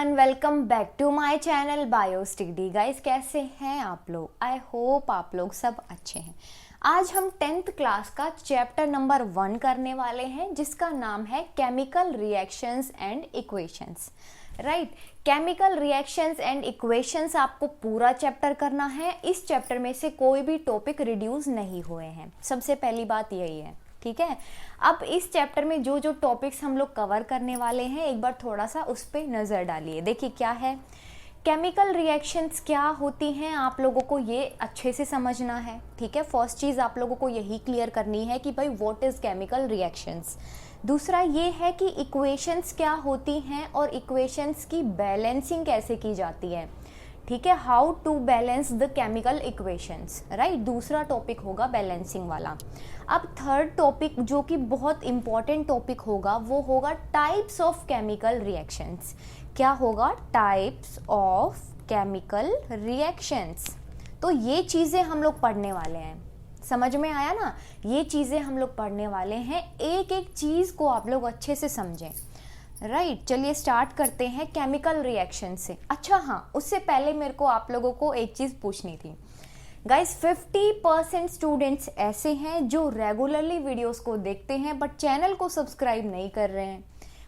Everyone, welcome back to my channel BioStudy. Guys, कैसे हैं आप लोग? आई होप आप लोग सब अच्छे हैं। आज हम 10th क्लास का चैप्टर नंबर 1 करने वाले हैं, जिसका नाम है chemical reactions and equations. Right, chemical reactions and equations आपको पूरा चैप्टर करना है। इस चैप्टर में से कोई भी टॉपिक रिड्यूस नहीं हुए हैं, सबसे पहली बात यही है। ठीक है, अब इस चैप्टर में जो जो टॉपिक्स हम लोग कवर करने वाले हैं, एक बार थोड़ा सा उस पर नज़र डालिए। देखिए क्या है, केमिकल रिएक्शंस क्या होती हैं, आप लोगों को ये अच्छे से समझना है। ठीक है, फर्स्ट चीज़ आप लोगों को यही क्लियर करनी है कि भाई व्हाट इज़ केमिकल रिएक्शंस। दूसरा ये है कि इक्वेशंस क्या होती हैं और इक्वेशंस की बैलेंसिंग कैसे की जाती है। ठीक है, how to balance the chemical equations. Right, दूसरा टॉपिक होगा बैलेंसिंग वाला। अब थर्ड टॉपिक जो कि बहुत इंपॉर्टेंट टॉपिक होगा, वो होगा टाइप्स ऑफ केमिकल रिएक्शंस। क्या होगा? Types of chemical reactions. तो ये चीज़ें हम लोग पढ़ने वाले हैं, समझ में आया ना? ये चीज़ें हम लोग पढ़ने वाले हैं, एक एक चीज़ को आप लोग अच्छे से समझें। राइट, चलिए स्टार्ट करते हैं केमिकल रिएक्शन से। अच्छा हाँ, उससे पहले मेरे को आप लोगों को एक चीज़ पूछनी थी। गाइस, 50% स्टूडेंट्स ऐसे हैं जो रेगुलरली वीडियोस को देखते हैं बट चैनल को सब्सक्राइब नहीं कर रहे हैं।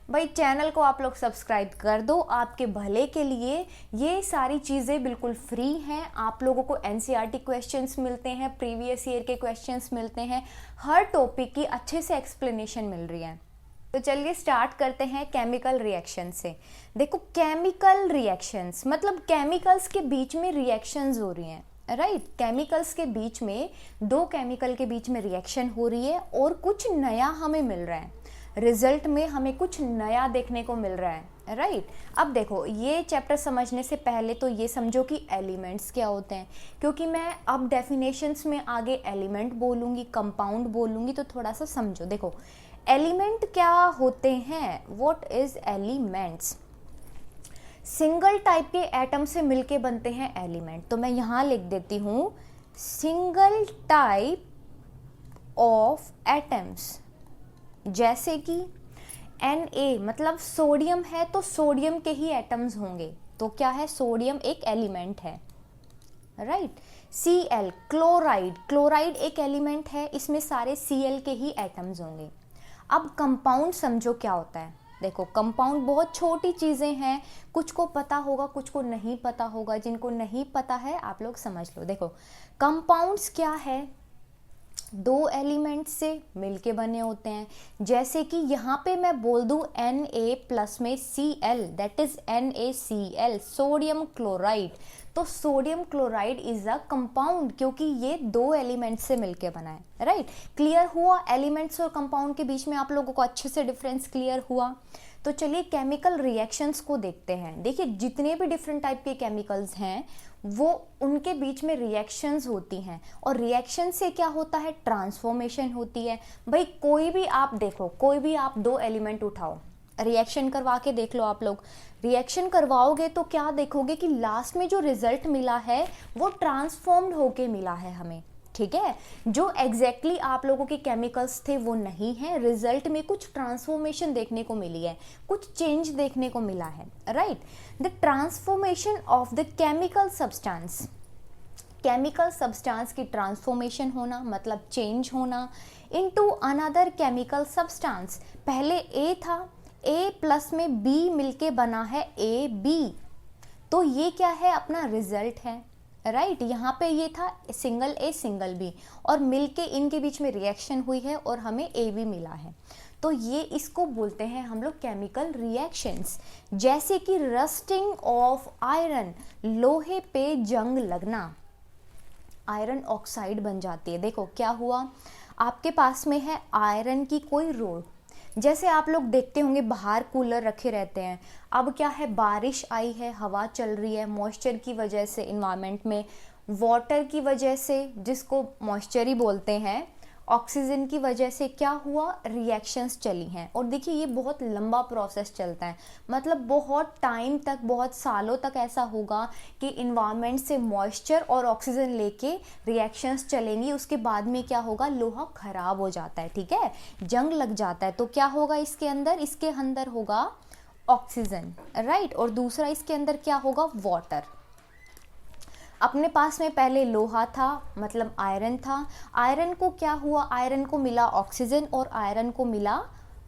भाई, चैनल को आप लोग सब्सक्राइब कर दो, आपके भले के लिए ये सारी चीज़ें बिल्कुल फ्री हैं। आप लोगों को एनसीईआरटी क्वेश्चंस मिलते हैं, प्रीवियस ईयर के क्वेश्चंस मिलते हैं, हर टॉपिक की अच्छे से एक्सप्लेनेशन मिल रही है। तो चलिए स्टार्ट करते हैं केमिकल रिएक्शन से। देखो, केमिकल रिएक्शंस मतलब केमिकल्स के बीच में रिएक्शंस हो रही हैं। राइट, केमिकल्स के बीच में, दो केमिकल के बीच में रिएक्शन हो रही है और कुछ नया हमें मिल रहा है, रिजल्ट में हमें कुछ नया देखने को मिल रहा है। राइट, अब देखो, ये चैप्टर समझने से पहले तो ये समझो कि एलिमेंट्स क्या होते हैं, क्योंकि मैं अब डेफिनेशंस में आगे एलिमेंट बोलूँगी, कंपाउंड बोलूँगी, तो थोड़ा सा समझो। देखो, एलिमेंट क्या होते हैं, what is elements? Single type के एटम से मिलके बनते हैं एलिमेंट। तो मैं यहाँ लिख देती हूँ सिंगल टाइप ऑफ एटम्स। जैसे कि Na मतलब सोडियम है, तो सोडियम के ही एटम्स होंगे, तो क्या है? सोडियम एक एलिमेंट है। राइट, Cl क्लोराइड, क्लोराइड एक एलिमेंट है, इसमें सारे Cl के ही एटम्स होंगे। अब कंपाउंड समझो क्या होता है। देखो, कंपाउंड बहुत छोटी चीज़ें हैं, कुछ को पता होगा, कुछ को नहीं पता होगा। जिनको नहीं पता है आप लोग समझ लो। देखो, कंपाउंड्स क्या है? दो एलिमेंट से मिलके बने होते हैं। जैसे कि यहाँ पे मैं बोल दूँ Na प्लस में Cl, that is NaCl, sodium chloride. तो sodium chloride is a compound, क्योंकि ये दो एलिमेंट से मिलके बना है। राइट, क्लियर हुआ? एलिमेंट्स और कंपाउंड के बीच में आप लोगों को अच्छे से डिफरेंस क्लियर हुआ? तो चलिए केमिकल रिएक्शंस को देखते हैं। देखिए, जितने भी डिफरेंट टाइप के केमिकल्स हैं, वो उनके बीच में रिएक्शंस होती हैं, और रिएक्शन से क्या होता है? ट्रांसफॉर्मेशन होती है। भाई, कोई भी आप देखो, कोई भी आप दो एलिमेंट उठाओ, रिएक्शन करवा के देख लो। आप लोग रिएक्शन करवाओगे तो क्या देखोगे कि लास्ट में जो रिजल्ट मिला है वो ट्रांसफॉर्म्ड होके मिला है हमें। ठीक है, जो एग्जैक्टली आप लोगों के केमिकल्स थे वो नहीं है, रिजल्ट में कुछ ट्रांसफॉर्मेशन देखने को मिली है, कुछ चेंज देखने को मिला है। Right, the transformation of the chemical substance, chemical substance की ट्रांसफॉर्मेशन होना मतलब चेंज होना इनटू अनदर केमिकल सब्सटेंस। पहले A था, A प्लस में B मिलके बना है AB, तो ये क्या है? अपना रिजल्ट है। राइट, यहाँ पे ये था सिंगल A सिंगल B, और मिलके इनके बीच में रिएक्शन हुई है और हमें AB मिला है। तो ये इसको बोलते हैं हम लोग केमिकल रिएक्शंस। जैसे कि रस्टिंग ऑफ आयरन, लोहे पे जंग लगना, आयरन ऑक्साइड बन जाती है। देखो क्या हुआ, आपके पास में है आयरन की कोई रोड। जैसे आप लोग देखते होंगे बाहर कूलर रखे रहते हैं, अब क्या है? बारिश आई है, हवा चल रही है, मॉइस्चर की वजह से, इन्वायरमेंट में वाटर की वजह से, जिसको मॉइस्चर ही बोलते हैं, ऑक्सीजन की वजह से क्या हुआ? रिएक्शंस चली हैं। और देखिए, ये बहुत लंबा प्रोसेस चलता है, मतलब बहुत टाइम तक, बहुत सालों तक ऐसा होगा कि इन्वायरमेंट से मॉइस्चर और ऑक्सीजन लेके रिएक्शंस चलेंगी। उसके बाद में क्या होगा? लोहा खराब हो जाता है। ठीक है, जंग लग जाता है, तो क्या होगा इसके अंदर? इसके अंदर होगा ऑक्सीजन, राइट। और दूसरा इसके अंदर क्या होगा, वाटर। अपने पास में पहले लोहा था, मतलब आयरन था, आयरन को क्या हुआ, आयरन को मिला ऑक्सीजन और आयरन को मिला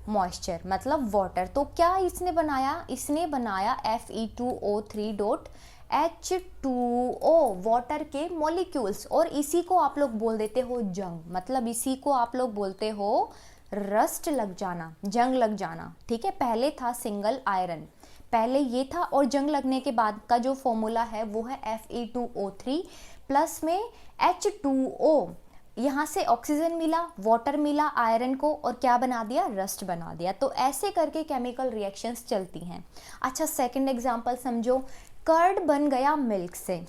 मॉइस्चर, मतलब वाटर। तो क्या इसने बनाया, इसने बनाया Fe2O3 डॉट H2O, वाटर के मॉलिक्यूल्स। और इसी को आप लोग बोल देते हो जंग, मतलब इसी को आप लोग बोलते हो रस्ट लग जाना, जंग लग जाना, ठीक है। पहले था सिंगल आयरन, पहले ये था, और जंग लगने के बाद का जो फॉर्मूला है वो है Fe2O3 प्लस में H2O। यहाँ से ऑक्सीजन मिला, वाटर मिला आयरन को, और क्या बना दिया, रस्ट बना दिया। तो ऐसे करके केमिकल रिएक्शंस चलती हैं। अच्छा, सेकंड एग्जांपल समझो, कर्ड बन गया मिल्क से।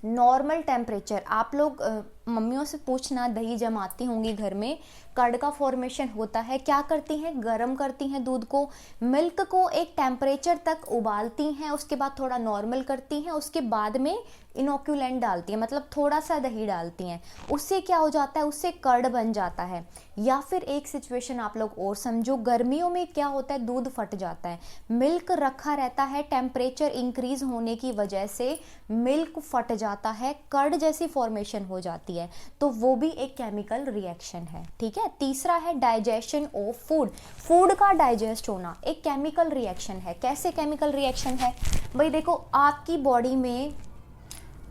नॉर्मल टेम्परेचर, आप लोग मम्मियों से पूछना, दही जमाती होंगी घर में, कर्ड का फॉर्मेशन होता है, क्या करती हैं, गर्म करती हैं दूध को, मिल्क को एक टेम्परेचर तक उबालती हैं, उसके बाद थोड़ा नॉर्मल करती हैं, उसके बाद में इनोक्यूलेंट डालती हैं, मतलब थोड़ा सा दही डालती हैं, उससे क्या हो जाता है, उससे कर्ड बन जाता है। या फिर एक सिचुएशन आप लोग और समझो, गर्मियों में क्या होता है, दूध फट जाता है, मिल्क रखा रहता है, टेम्परेचर इंक्रीज होने की वजह से मिल्क फट जाता है, कर्ड जैसी फॉर्मेशन हो जाती है, तो वो भी एक केमिकल रिएक्शन है, ठीक है। तीसरा है डाइजेशन ऑफ फूड, फूड का डाइजेस्ट होना एक केमिकल रिएक्शन है। कैसे केमिकल रिएक्शन है भाई, देखो आपकी बॉडी में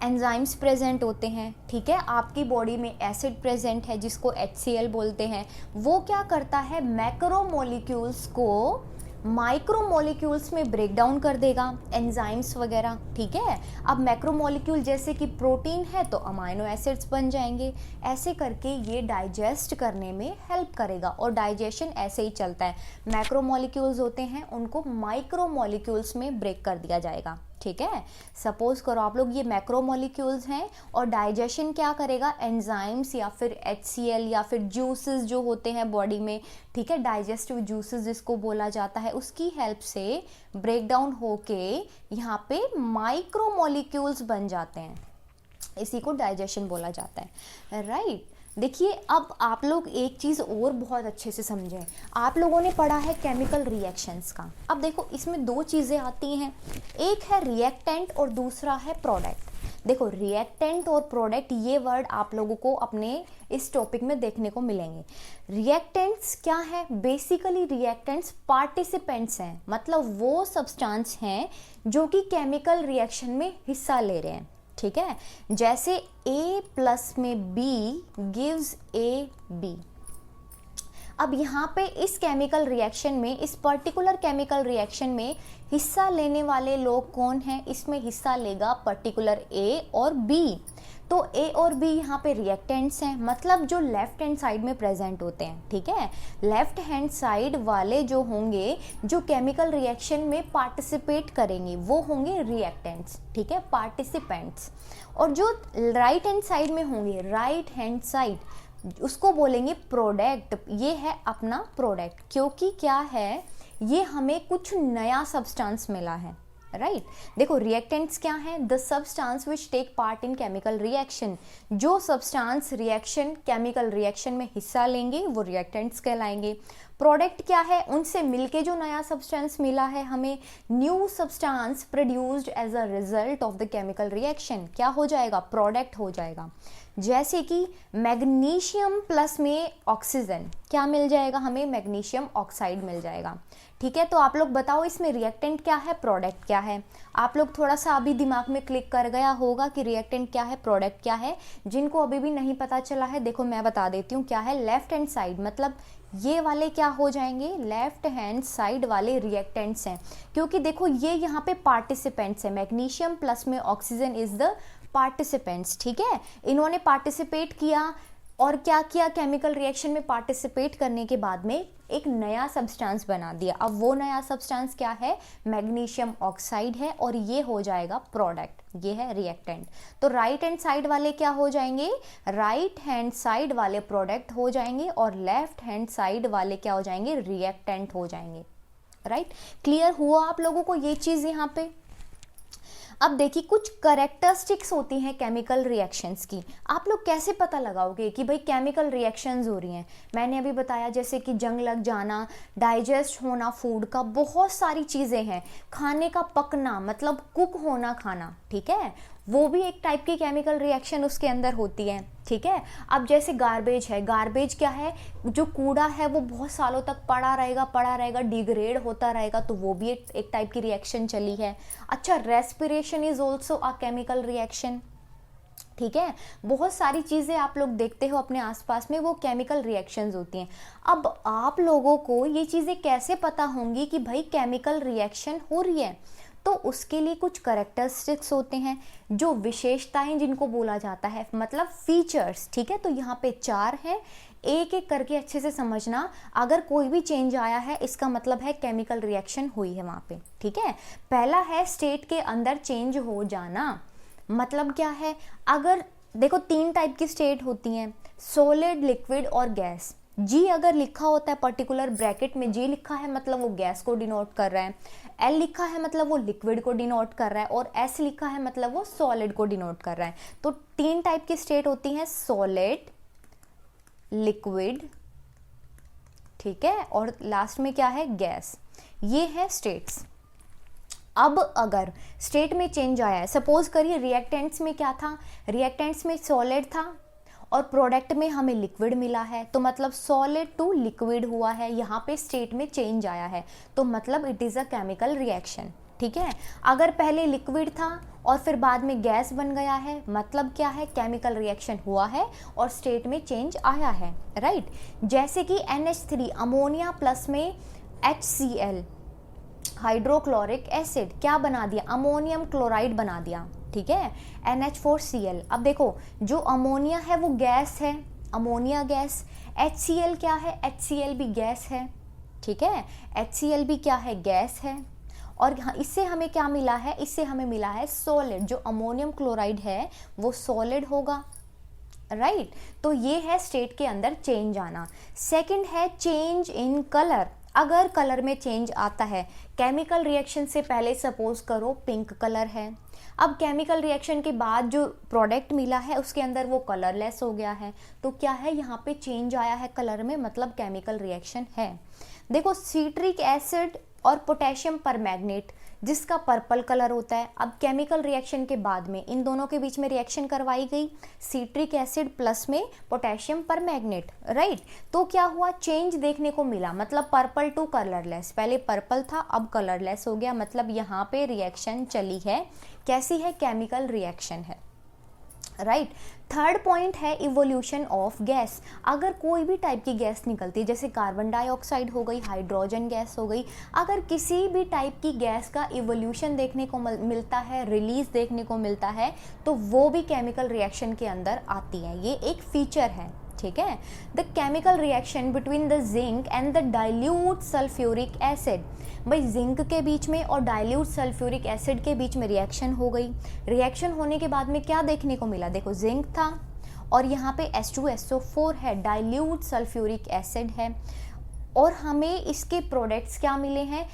एंजाइम्स प्रेजेंट होते हैं, ठीक है, आपकी बॉडी में एसिड प्रेजेंट है जिसको HCl बोलते हैं। वो क्या करता है, मैक्रोमोलिक्यूल्स को माइक्रोमोलिक्यूल्स में ब्रेक डाउन कर देगा, एंजाइम्स वगैरह, ठीक है। अब मैक्रोमोलिक्यूल जैसे कि प्रोटीन है तो अमाइनो एसिड्स बन जाएंगे, ऐसे करके ये डाइजेस्ट करने में हेल्प करेगा। और डाइजेशन ऐसे ही चलता है, मैक्रोमोलिक्यूल्स होते हैं उनको माइक्रोमोलिक्यूल्स में ब्रेक कर दिया जाएगा, ठीक है। सपोज करो आप लोग ये मैक्रोमोलिक्यूल्स हैं, और डाइजेशन क्या करेगा, एंजाइम्स या फिर HCl या फिर जूसेस जो होते हैं बॉडी में, ठीक है, डाइजेस्टिव जूसेस जिसको बोला जाता है, उसकी हेल्प से ब्रेक डाउन होके यहाँ पे माइक्रोमोलिक्यूल्स बन जाते हैं, इसी को डाइजेशन बोला जाता है, राइट। देखिए, अब आप लोग एक चीज़ और बहुत अच्छे से समझें, आप लोगों ने पढ़ा है केमिकल रिएक्शंस का। अब देखो इसमें दो चीज़ें आती हैं, एक है रिएक्टेंट और दूसरा है प्रोडक्ट। देखो रिएक्टेंट और प्रोडक्ट, ये वर्ड आप लोगों को अपने इस टॉपिक में देखने को मिलेंगे। रिएक्टेंट्स क्या है, बेसिकली रिएक्टेंट्स पार्टिसिपेंट्स हैं, मतलब वो सब्सटेंस हैं जो कि केमिकल रिएक्शन में हिस्सा ले रहे हैं, ठीक है। जैसे A प्लस में B गिव्स AB। अब यहाँ पे इस केमिकल रिएक्शन में, इस पर्टिकुलर केमिकल रिएक्शन में हिस्सा लेने वाले लोग कौन हैं, इसमें हिस्सा लेगा पर्टिकुलर A और B। तो A और B यहाँ पे रिएक्टेंट्स हैं, मतलब जो लेफ्ट हैंड साइड में प्रेजेंट होते हैं, ठीक है। लेफ्ट हैंड साइड वाले जो होंगे, जो केमिकल रिएक्शन में पार्टिसिपेट करेंगे, वो होंगे रिएक्टेंट्स, ठीक है, पार्टिसिपेंट्स। और जो राइट हैंड साइड में होंगे, राइट हैंड साइड, उसको बोलेंगे प्रोडक्ट। ये है अपना प्रोडक्ट, क्योंकि क्या है, ये हमें कुछ नया सब्सटेंस मिला है, राइट। देखो रिएक्टेंट्स क्या है, the substance which take part in chemical reaction. जो सब्सटेंस रिएक्शन, केमिकल रिएक्शन में हिस्सा लेंगे वो रिएक्टेंट्स कहलाएंगे। प्रोडक्ट क्या है, उनसे मिलके जो नया सब्सटेंस मिला है हमें, new substance produced as a result of the chemical reaction, क्या हो जाएगा, प्रोडक्ट हो जाएगा। जैसे कि मैग्नीशियम प्लस में ऑक्सीजन, क्या मिल जाएगा हमें, मैग्नीशियम ऑक्साइड मिल जाएगा, ठीक है। तो आप लोग बताओ इसमें रिएक्टेंट क्या है, प्रोडक्ट क्या है। आप लोग थोड़ा सा अभी दिमाग में क्लिक कर गया होगा कि रिएक्टेंट क्या है, प्रोडक्ट क्या है। जिनको अभी भी नहीं पता चला है, देखो मैं बता देती हूँ क्या है। लेफ्ट हैंड साइड मतलब ये वाले क्या हो जाएंगे, लेफ्ट हैंड साइड वाले रिएक्टेंट्स हैं, क्योंकि देखो ये यहाँ पे पार्टिसिपेंट्स है, मैग्नीशियम प्लस में ऑक्सीजन इज द पार्टिसिपेंट्स, ठीक है। इन्होंने पार्टिसिपेट किया और क्या किया, केमिकल रिएक्शन में पार्टिसिपेट करने के बाद में एक नया सब्सटेंस बना दिया। अब वो नया सब्सटेंस क्या है, मैग्नीशियम ऑक्साइड है, और ये हो जाएगा प्रोडक्ट, ये है रिएक्टेंट। तो राइट हैंड साइड वाले क्या हो जाएंगे, राइट हैंड साइड वाले प्रोडक्ट हो जाएंगे, और लेफ्ट हैंड साइड वाले क्या हो जाएंगे, रिएक्टेंट हो जाएंगे, राइट। क्लियर हुआ आप लोगों को ये चीज यहाँ पे, अब देखिए कुछ करेक्टरिस्टिक्स होती हैं केमिकल रिएक्शंस की। आप लोग कैसे पता लगाओगे कि भाई केमिकल रिएक्शंस हो रही हैं? मैंने अभी बताया जैसे कि जंग लग जाना, डाइजेस्ट होना फूड का, बहुत सारी चीज़ें हैं। खाने का पकना मतलब कुक होना खाना, ठीक है, वो भी एक टाइप की केमिकल रिएक्शन उसके अंदर होती है, ठीक है। अब जैसे गार्बेज है, गार्बेज क्या है? जो कूड़ा है वो बहुत सालों तक पड़ा रहेगा, डिग्रेड होता रहेगा, तो वो भी एक टाइप की रिएक्शन चली है। अच्छा, respiration is also a chemical reaction, ठीक है। बहुत सारी चीज़ें आप लोग देखते हो अपने आसपास में, वो केमिकल रिएक्शंस होती हैं। अब आप लोगों को ये चीज़ें कैसे पता होंगी कि भाई केमिकल रिएक्शन हो रही है? तो उसके लिए कुछ करेक्टरिस्टिक्स होते हैं, जो विशेषताएं जिनको बोला जाता है, मतलब फीचर्स, ठीक है। तो यहाँ पे 4 हैं, एक एक करके अच्छे से समझना। अगर कोई भी चेंज आया है इसका मतलब है केमिकल रिएक्शन हुई है वहाँ पे, ठीक है। पहला है स्टेट के अंदर चेंज हो जाना। मतलब क्या है? अगर देखो 3 टाइप की स्टेट होती हैं, सॉलिड, लिक्विड और गैस। जी अगर लिखा होता है पर्टिकुलर ब्रैकेट में, जी लिखा है मतलब वो गैस को डिनोट कर रहा है, एल लिखा है मतलब वो लिक्विड को डिनोट कर रहा है, और एस लिखा है मतलब वो सॉलिड को डिनोट कर रहा है। तो 3 टाइप की स्टेट होती हैं, सॉलिड, लिक्विड, ठीक है, और लास्ट में क्या है? गैस। ये है स्टेट्स। अब अगर स्टेट में चेंज आया है, सपोज करिए रिएक्टेंट्स में क्या था? रिएक्टेंट्स में सॉलिड था और प्रोडक्ट में हमें लिक्विड मिला है, तो मतलब सॉलिड टू लिक्विड हुआ है, यहाँ पे स्टेट में चेंज आया है, तो मतलब it is a chemical reaction, ठीक है। अगर पहले लिक्विड था और फिर बाद में गैस बन गया है, मतलब क्या है? केमिकल रिएक्शन हुआ है और स्टेट में चेंज आया है, राइट। जैसे कि NH3 अमोनिया प्लस में HCl हाइड्रोक्लोरिक एसिड क्या बना दिया? अमोनियम क्लोराइड बना दिया, ठीक है, NH4Cl। अब देखो जो अमोनिया है वो गैस है, अमोनिया गैस। HCl क्या है? HCl भी गैस है, ठीक है, HCl भी क्या है? गैस है। और इससे हमें क्या मिला है? इससे हमें मिला है सॉलिड। जो अमोनियम क्लोराइड है वो सॉलिड होगा, राइट। तो ये है स्टेट के अंदर चेंज आना। सेकंड है चेंज इन कलर। अगर कलर में चेंज आता है, केमिकल रिएक्शन से पहले सपोज करो पिंक कलर है, अब केमिकल रिएक्शन के बाद जो प्रोडक्ट मिला है उसके अंदर वो कलरलेस हो गया है, तो क्या है? यहाँ पे चेंज आया है कलर में, मतलब केमिकल रिएक्शन है। देखो सिट्रिक एसिड और पोटेशियम परमैंगनेट जिसका पर्पल कलर होता है, अब केमिकल रिएक्शन के बाद में इन दोनों के बीच में रिएक्शन करवाई गई, सिट्रिक एसिड प्लस में पोटेशियम परमैंगनेट, राइट। तो क्या हुआ? चेंज देखने को मिला, मतलब पर्पल टू कलरलेस। पहले पर्पल था अब कलरलेस हो गया, मतलब यहाँ पे रिएक्शन चली है। कैसी है? केमिकल रिएक्शन है, राइट। थर्ड पॉइंट है इवोल्यूशन ऑफ गैस। अगर कोई भी टाइप की गैस निकलती है, जैसे कार्बन डाइऑक्साइड हो गई, हाइड्रोजन गैस हो गई, अगर किसी भी टाइप की गैस का इवोल्यूशन देखने को मिलता है, रिलीज देखने को मिलता है, तो वो भी केमिकल रिएक्शन के अंदर आती है। ये एक फीचर है, ठीक है। The chemical reaction between the zinc and the dilute sulphuric acid. भाई जिंक के बीच में और डाइल्यूट सल्फ्यूरिक एसिड के बीच में रिएक्शन हो गई। रिएक्शन होने के बाद में क्या देखने को मिला? देखो जिंक था और यहाँ पे H2SO4 है, डाइल्यूट सल्फ्यूरिक एसिड है, और हमें इसके प्रोडक्ट्स क्या मिले हैं?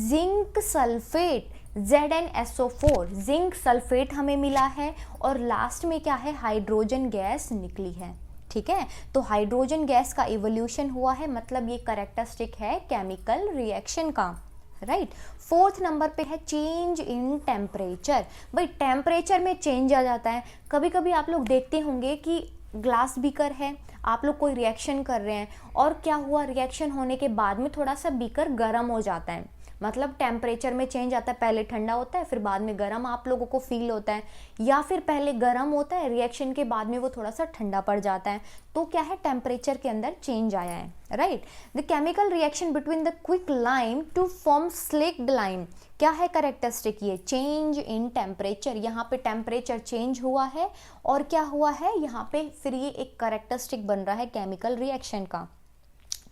Zinc sulphate, ZnSO4, zinc sulphate हमें मिला है, और लास्ट में क्या है? हाइड्रोजन गैस निकली है, ठीक है। तो हाइड्रोजन गैस का इवोल्यूशन हुआ है, मतलब ये कैरेक्टरिस्टिक है केमिकल रिएक्शन का, राइट। फोर्थ नंबर पे है चेंज इन टेम्परेचर। भाई टेम्परेचर में चेंज आ जाता है। कभी कभी आप लोग देखते होंगे कि ग्लास बीकर है, आप लोग कोई रिएक्शन कर रहे हैं और क्या हुआ? रिएक्शन होने के बाद में थोड़ा सा बीकर गर्म हो जाता है, मतलब टेम्परेचर में चेंज आता है। पहले ठंडा होता है फिर बाद में गर्म आप लोगों को फील होता है, या फिर पहले गर्म होता है रिएक्शन के बाद में वो थोड़ा सा ठंडा पड़ जाता है। तो क्या है? टेम्परेचर के अंदर चेंज आया है, right. The chemical reaction between the quick lime to form slicked lime. क्या है कैरेक्टरिस्टिक? ये चेंज इन टेम्परेचर। यहाँ पे टेम्परेचर चेंज हुआ है और क्या हुआ है यहाँ पे? फिर ये एक कैरेक्टरिस्टिक बन रहा है केमिकल रिएक्शन का।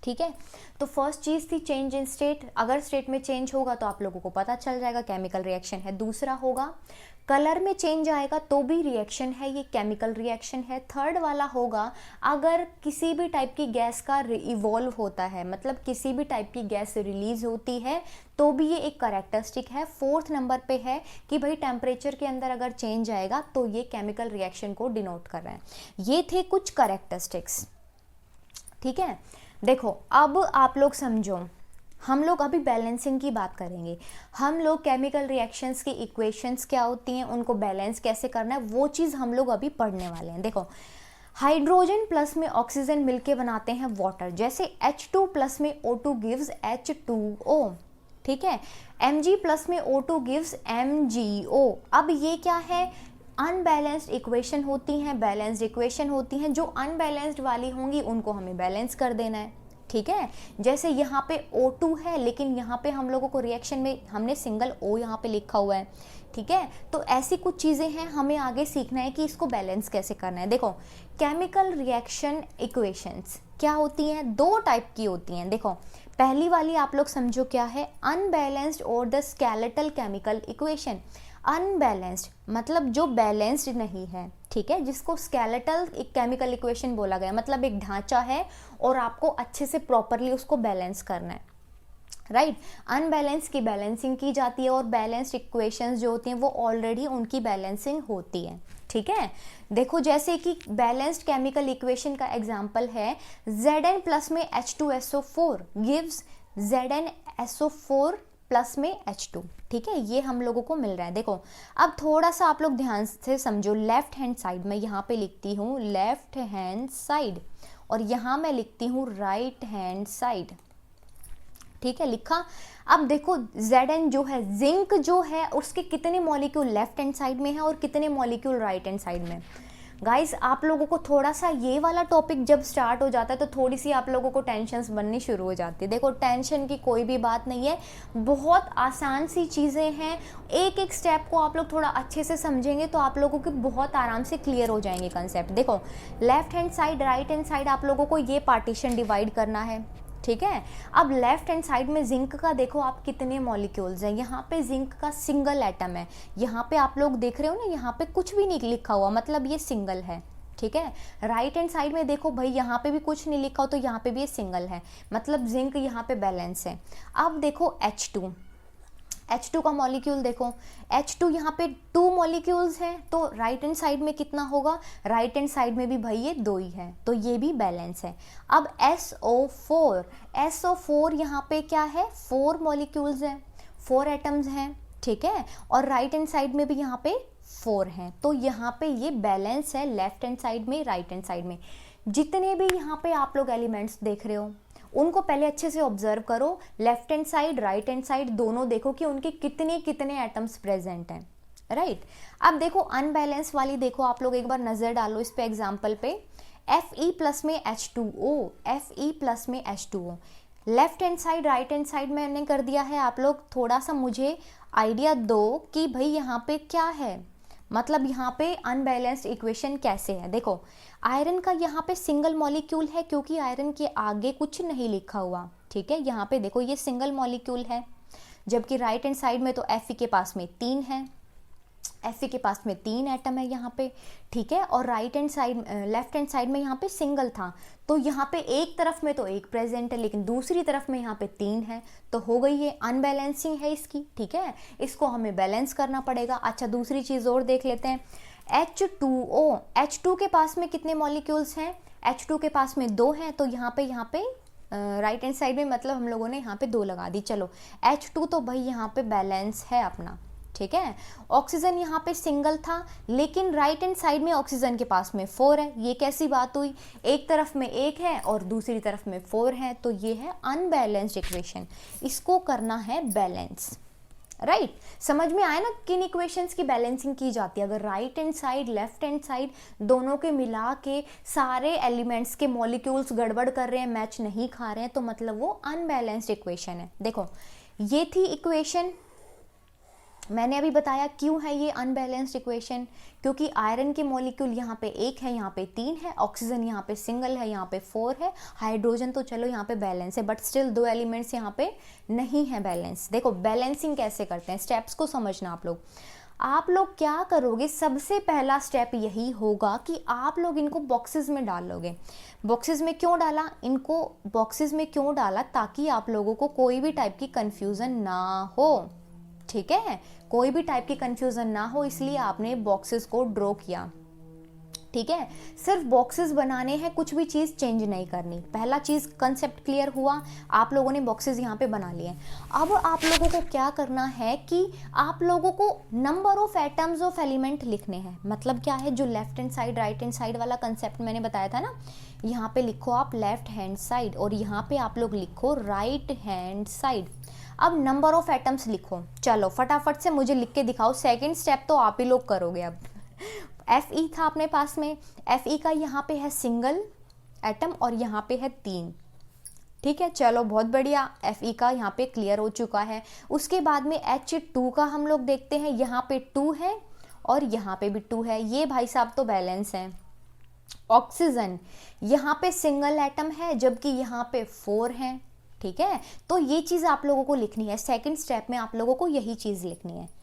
ठीक है। तो फर्स्ट चीज़ थी चेंज इन स्टेट, अगर स्टेट में चेंज होगा तो आप लोगों को पता चल जाएगा केमिकल रिएक्शन है। दूसरा होगा कलर में चेंज आएगा तो भी रिएक्शन है, ये केमिकल रिएक्शन है। थर्ड वाला होगा अगर किसी भी टाइप की गैस का इवॉल्व होता है, मतलब किसी भी टाइप की गैस रिलीज होती है तो भी ये एक कैरेक्टरिस्टिक है। फोर्थ नंबर पे है कि भाई टेम्परेचर के अंदर अगर चेंज आएगा तो ये केमिकल रिएक्शन को डिनोट कर रहा है। ये थे कुछ कैरेक्टरिस्टिक्स, ठीक है। देखो अब आप लोग समझो, हम लोग अभी बैलेंसिंग की बात करेंगे। हम लोग केमिकल रिएक्शंस की इक्वेशंस क्या होती हैं, उनको बैलेंस कैसे करना है, वो चीज़ हम लोग अभी पढ़ने वाले हैं। देखो हाइड्रोजन प्लस में ऑक्सीजन मिलके बनाते हैं वाटर, जैसे H2 प्लस में O2 गिव्स H2O, ठीक है। Mg प्लस में O2 गिव्स MgO। अब ये क्या है, अनबैलेंस्ड इक्वेशन होती हैं, बैलेंस्ड इक्वेशन होती हैं। जो अनबैलेंस्ड वाली होंगी उनको हमें बैलेंस कर देना है, ठीक है। जैसे यहाँ पे O2 है लेकिन यहाँ पे हम लोगों को रिएक्शन में हमने सिंगल O यहाँ पे लिखा हुआ है, ठीक है। तो ऐसी कुछ चीज़ें हैं, हमें आगे सीखना है कि इसको बैलेंस कैसे करना है। देखो केमिकल रिएक्शन इक्वेशंस क्या होती हैं, दो टाइप की होती हैं। देखो पहली वाली आप लोग समझो क्या है, अनबैलेंस्ड और the skeletal chemical equation. Unbalanced मतलब जो बैलेंस्ड नहीं है, ठीक है, जिसको स्केलेटल एक केमिकल इक्वेशन बोला गया, मतलब एक ढांचा है और आपको अच्छे से प्रॉपरली उसको बैलेंस करना है, राइट। अनबैलेंस की बैलेंसिंग की जाती है और बैलेंस्ड इक्वेशंस जो होती हैं वो ऑलरेडी उनकी बैलेंसिंग होती है, ठीक है। देखो जैसे कि बैलेंस्ड केमिकल इक्वेशन का एग्जांपल है Zn प्लस में H2SO4 गिव्स ZnSO4 प्लस में H2, ठीक है। ये हम लोगों को मिल रहा है। देखो अब थोड़ा सा आप लोग ध्यान से समझो, लेफ्ट हैंड साइड में यहाँ पे लिखती हूँ लेफ्ट हैंड साइड और यहाँ मैं लिखती हूँ राइट हैंड साइड, ठीक है, लिखा। अब देखो Zn जो है, जिंक जो है, उसके कितने मॉलिक्यूल लेफ्ट हैंड साइड में है और कितने मॉलिक्यूल राइट हैंड साइड में। गाइस आप लोगों को थोड़ा सा ये वाला टॉपिक जब स्टार्ट हो जाता है तो थोड़ी सी आप लोगों को टेंशन्स बननी शुरू हो जाती है। देखो टेंशन की कोई भी बात नहीं है, बहुत आसान सी चीज़ें हैं। एक एक स्टेप को आप लोग थोड़ा अच्छे से समझेंगे तो आप लोगों के बहुत आराम से क्लियर हो जाएंगे कंसेप्ट। देखो left hand side right hand side आप लोगों को ये पार्टीशन डिवाइड करना है, ठीक है। अब लेफ्ट हैंड साइड में जिंक का देखो आप कितने मॉलिक्यूल्स हैं, यहाँ पे जिंक का सिंगल एटम है, यहाँ पे आप लोग देख रहे हो ना, यहाँ पे कुछ भी नहीं लिखा हुआ, मतलब ये सिंगल है, ठीक है। राइट हैंड साइड में देखो भाई यहाँ पे भी कुछ नहीं लिखा हो तो यहाँ पे भी ये सिंगल है, मतलब जिंक यहाँ पे बैलेंस है। अब देखो H2 का मॉलिक्यूल देखो, H2 यहाँ पे 2 मॉलिक्यूल्स हैं तो राइट हैंड साइड में कितना होगा, राइट हैंड साइड में भी भाई ये 2 ही है तो ये भी बैलेंस है। अब SO4 यहाँ पे क्या है, 4 मॉलिक्यूल्स हैं, 4 एटम्स हैं, ठीक है, और राइट हैंड साइड में भी यहाँ पे 4 हैं तो यहाँ पे ये बैलेंस है लेफ्ट हैंड साइड में राइट हैंड साइड में। जितने भी यहाँ पे आप लोग एलिमेंट्स देख रहे हो उनको पहले अच्छे से ऑब्जर्व करो, left hand side right hand side दोनों देखो कि उनके कितने कितने एटम्स प्रेजेंट हैं, राइट। अब देखो अनबैलेंस वाली देखो आप लोग एक बार नज़र डालो इस पे एग्जाम्पल पे, Fe प्लस में H2O, Fe प्लस में H2O। Left hand side right hand side मैंने कर दिया है, आप लोग थोड़ा सा मुझे आइडिया दो कि भाई यहाँ पे क्या है, मतलब यहाँ पे अनबैलेंस्ड इक्वेशन कैसे है। देखो आयरन का यहाँ पे सिंगल मॉलिक्यूल है क्योंकि आयरन के आगे कुछ नहीं लिखा हुआ, ठीक है। यहाँ पे देखो ये सिंगल मॉलिक्यूल है, जबकि राइट हैंड साइड में तो Fe के पास में 3 है, Fe के पास में 3 एटम है यहाँ पे, ठीक है। और right hand side left hand side में यहाँ पे सिंगल था तो यहाँ पे एक तरफ में तो 1 प्रेजेंट है लेकिन दूसरी तरफ में यहाँ पे 3 है तो हो गई ये अनबैलेंसिंग है इसकी, ठीक है। इसको हमें बैलेंस करना पड़ेगा। अच्छा दूसरी चीज़ और देख लेते हैं, H2 के पास में कितने मॉलिक्यूल्स हैं, H2 के पास में 2 हैं तो यहाँ पे राइट हैंड साइड में मतलब हम लोगों ने यहाँ पे 2 लगा दी। चलो H2 तो भाई यहाँ पे बैलेंस है अपना, ठीक है। ऑक्सीजन यहाँ पे सिंगल था लेकिन राइट हैंड साइड में ऑक्सीजन के पास में 4 है, ये कैसी बात हुई, एक तरफ में 1 है और दूसरी तरफ में 4 है तो ये है अनबैलेंस्ड इक्वेशन, इसको करना है बैलेंस, राइट। समझ में आया ना किन इक्वेशंस की बैलेंसिंग की जाती है। अगर right hand side left hand side दोनों के मिला के सारे एलिमेंट्स के मॉलिक्यूल्स गड़बड़ कर रहे हैं, मैच नहीं खा रहे हैं तो मतलब वो अनबैलेंस्ड इक्वेशन है। देखो ये थी इक्वेशन, मैंने अभी बताया क्यों है ये अनबैलेंस्ड इक्वेशन, क्योंकि आयरन के मॉलिक्यूल यहाँ पे एक है, यहाँ पे 3 है, ऑक्सीजन यहाँ पे सिंगल है, यहाँ पे 4 है, हाइड्रोजन तो चलो यहाँ पे बैलेंस है, बट स्टिल 2 एलिमेंट्स यहाँ पे नहीं है बैलेंस। देखो बैलेंसिंग कैसे करते हैं, स्टेप्स को समझना आप लोग क्या करोगे, सबसे पहला स्टेप यही होगा कि आप लोग इनको बॉक्सेस में डाल लोगे। बॉक्सेस में क्यों डाला, इनको बॉक्सेस में क्यों डाला, ताकि आप लोगों को कोई भी टाइप की कंफ्यूजन ना हो, ठीक है, कोई भी टाइप की कंफ्यूजन ना हो, इसलिए आपने बॉक्सेस को ड्रॉ किया, ठीक है। सिर्फ बॉक्सेस बनाने हैं, कुछ भी चीज़ चेंज नहीं करनी। पहला चीज़ कंसेप्ट क्लियर हुआ, आप लोगों ने बॉक्सेस यहाँ पे बना लिए। अब आप लोगों को क्या करना है कि आप लोगों को number of atoms of element लिखने हैं। मतलब क्या है, जो left hand side right hand side वाला कंसेप्ट मैंने बताया था ना, यहाँ पे लिखो आप लेफ्ट हैंड साइड और यहाँ पे आप लोग लिखो राइट हैंड साइड। अब नंबर ऑफ एटम्स लिखो, चलो फटाफट से मुझे लिख के दिखाओ। सेकेंड स्टेप तो आप ही लोग करोगे। अब Fe था अपने पास में, Fe का यहाँ पे है सिंगल एटम और यहाँ पे है 3, ठीक है, चलो बहुत बढ़िया, Fe का यहाँ पे क्लियर हो चुका है। उसके बाद में H2 का हम लोग देखते हैं, यहाँ पे 2 है और यहाँ पे भी 2 है, ये भाई साहब तो बैलेंस है। ऑक्सीजन यहाँ पे सिंगल एटम है जबकि यहाँ पे 4 है, ठीक है, तो ये चीज़ आप लोगों को लिखनी है। सेकंड स्टेप में आप लोगों को यही चीज़ लिखनी है।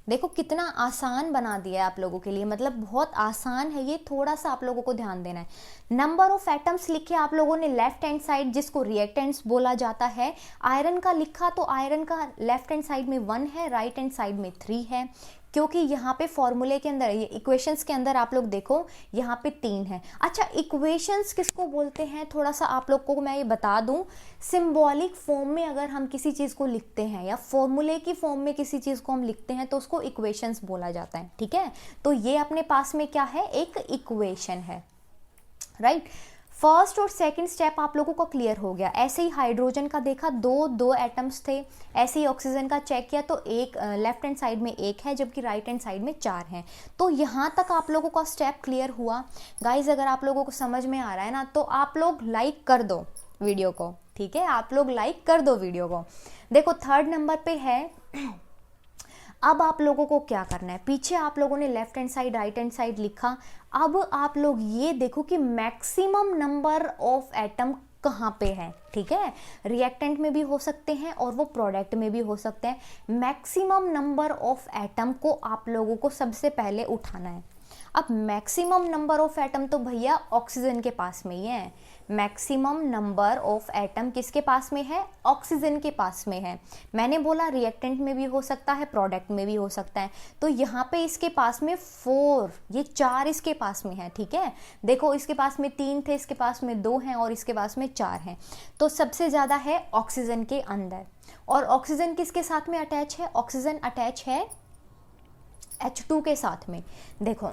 देखो कितना आसान बना दिया है आप लोगों के लिए, मतलब बहुत आसान है ये, थोड़ा सा आप लोगों को ध्यान देना है। नंबर ऑफ एटम्स लिखे आप लोगों ने लेफ्ट हैंड साइड, जिसको रिएक्टेंट्स बोला जाता है। आयरन का लिखा तो आयरन का लेफ्ट हैंड साइड में 1 है, राइट हैंड साइड में 3 है, क्योंकि यहाँ पे फॉर्मूले के अंदर, ये इक्वेशंस के अंदर आप लोग देखो यहाँ पे 3 है। अच्छा, इक्वेशंस किसको बोलते हैं, थोड़ा सा आप लोग को मैं ये बता दूं। सिंबॉलिक फॉर्म में अगर हम किसी चीज़ को लिखते हैं या फॉर्मूले की फॉर्म में किसी चीज़ को हम लिखते हैं तो उसको इक्वेशंस बोला जाता है, ठीक है। तो ये अपने पास में क्या है, एक इक्वेशन है, राइट। फर्स्ट और सेकंड स्टेप आप लोगों को क्लियर हो गया। ऐसे ही हाइड्रोजन का देखा, दो एटम्स थे। ऐसे ही ऑक्सीजन का चेक किया तो एक लेफ्ट हैंड साइड में 1 है जबकि राइट हैंड साइड में 4 हैं। तो यहाँ तक आप लोगों का स्टेप क्लियर हुआ। गाइज अगर आप लोगों को समझ में आ रहा है ना तो आप लोग लाइक कर दो वीडियो को, ठीक है, आप लोग लाइक कर दो वीडियो को। देखो थर्ड नंबर पे है, अब आप लोगों को क्या करना है, पीछे आप लोगों ने left hand side right hand side लिखा। अब आप लोग ये देखो कि मैक्सिमम नंबर ऑफ एटम कहाँ पे है, ठीक है। रिएक्टेंट में भी हो सकते हैं और वो प्रोडक्ट में भी हो सकते हैं। मैक्सिमम नंबर ऑफ एटम को आप लोगों को सबसे पहले उठाना है। अब मैक्सिमम नंबर ऑफ एटम तो भैया ऑक्सीजन के पास में ही है। मैक्सिमम नंबर ऑफ एटम किसके पास में है, ऑक्सीजन के पास में है। मैंने बोला रिएक्टेंट में भी हो सकता है, प्रोडक्ट में भी हो सकता है। तो यहाँ पे इसके पास में 4, ये 4 इसके पास में है, ठीक है। देखो इसके पास में 3 थे, इसके पास में 2 हैं और इसके पास में 4 हैं। तो सबसे ज़्यादा है ऑक्सीजन के अंदर। और ऑक्सीजन किसके साथ में अटैच है, ऑक्सीजन अटैच है H2 के साथ में। देखो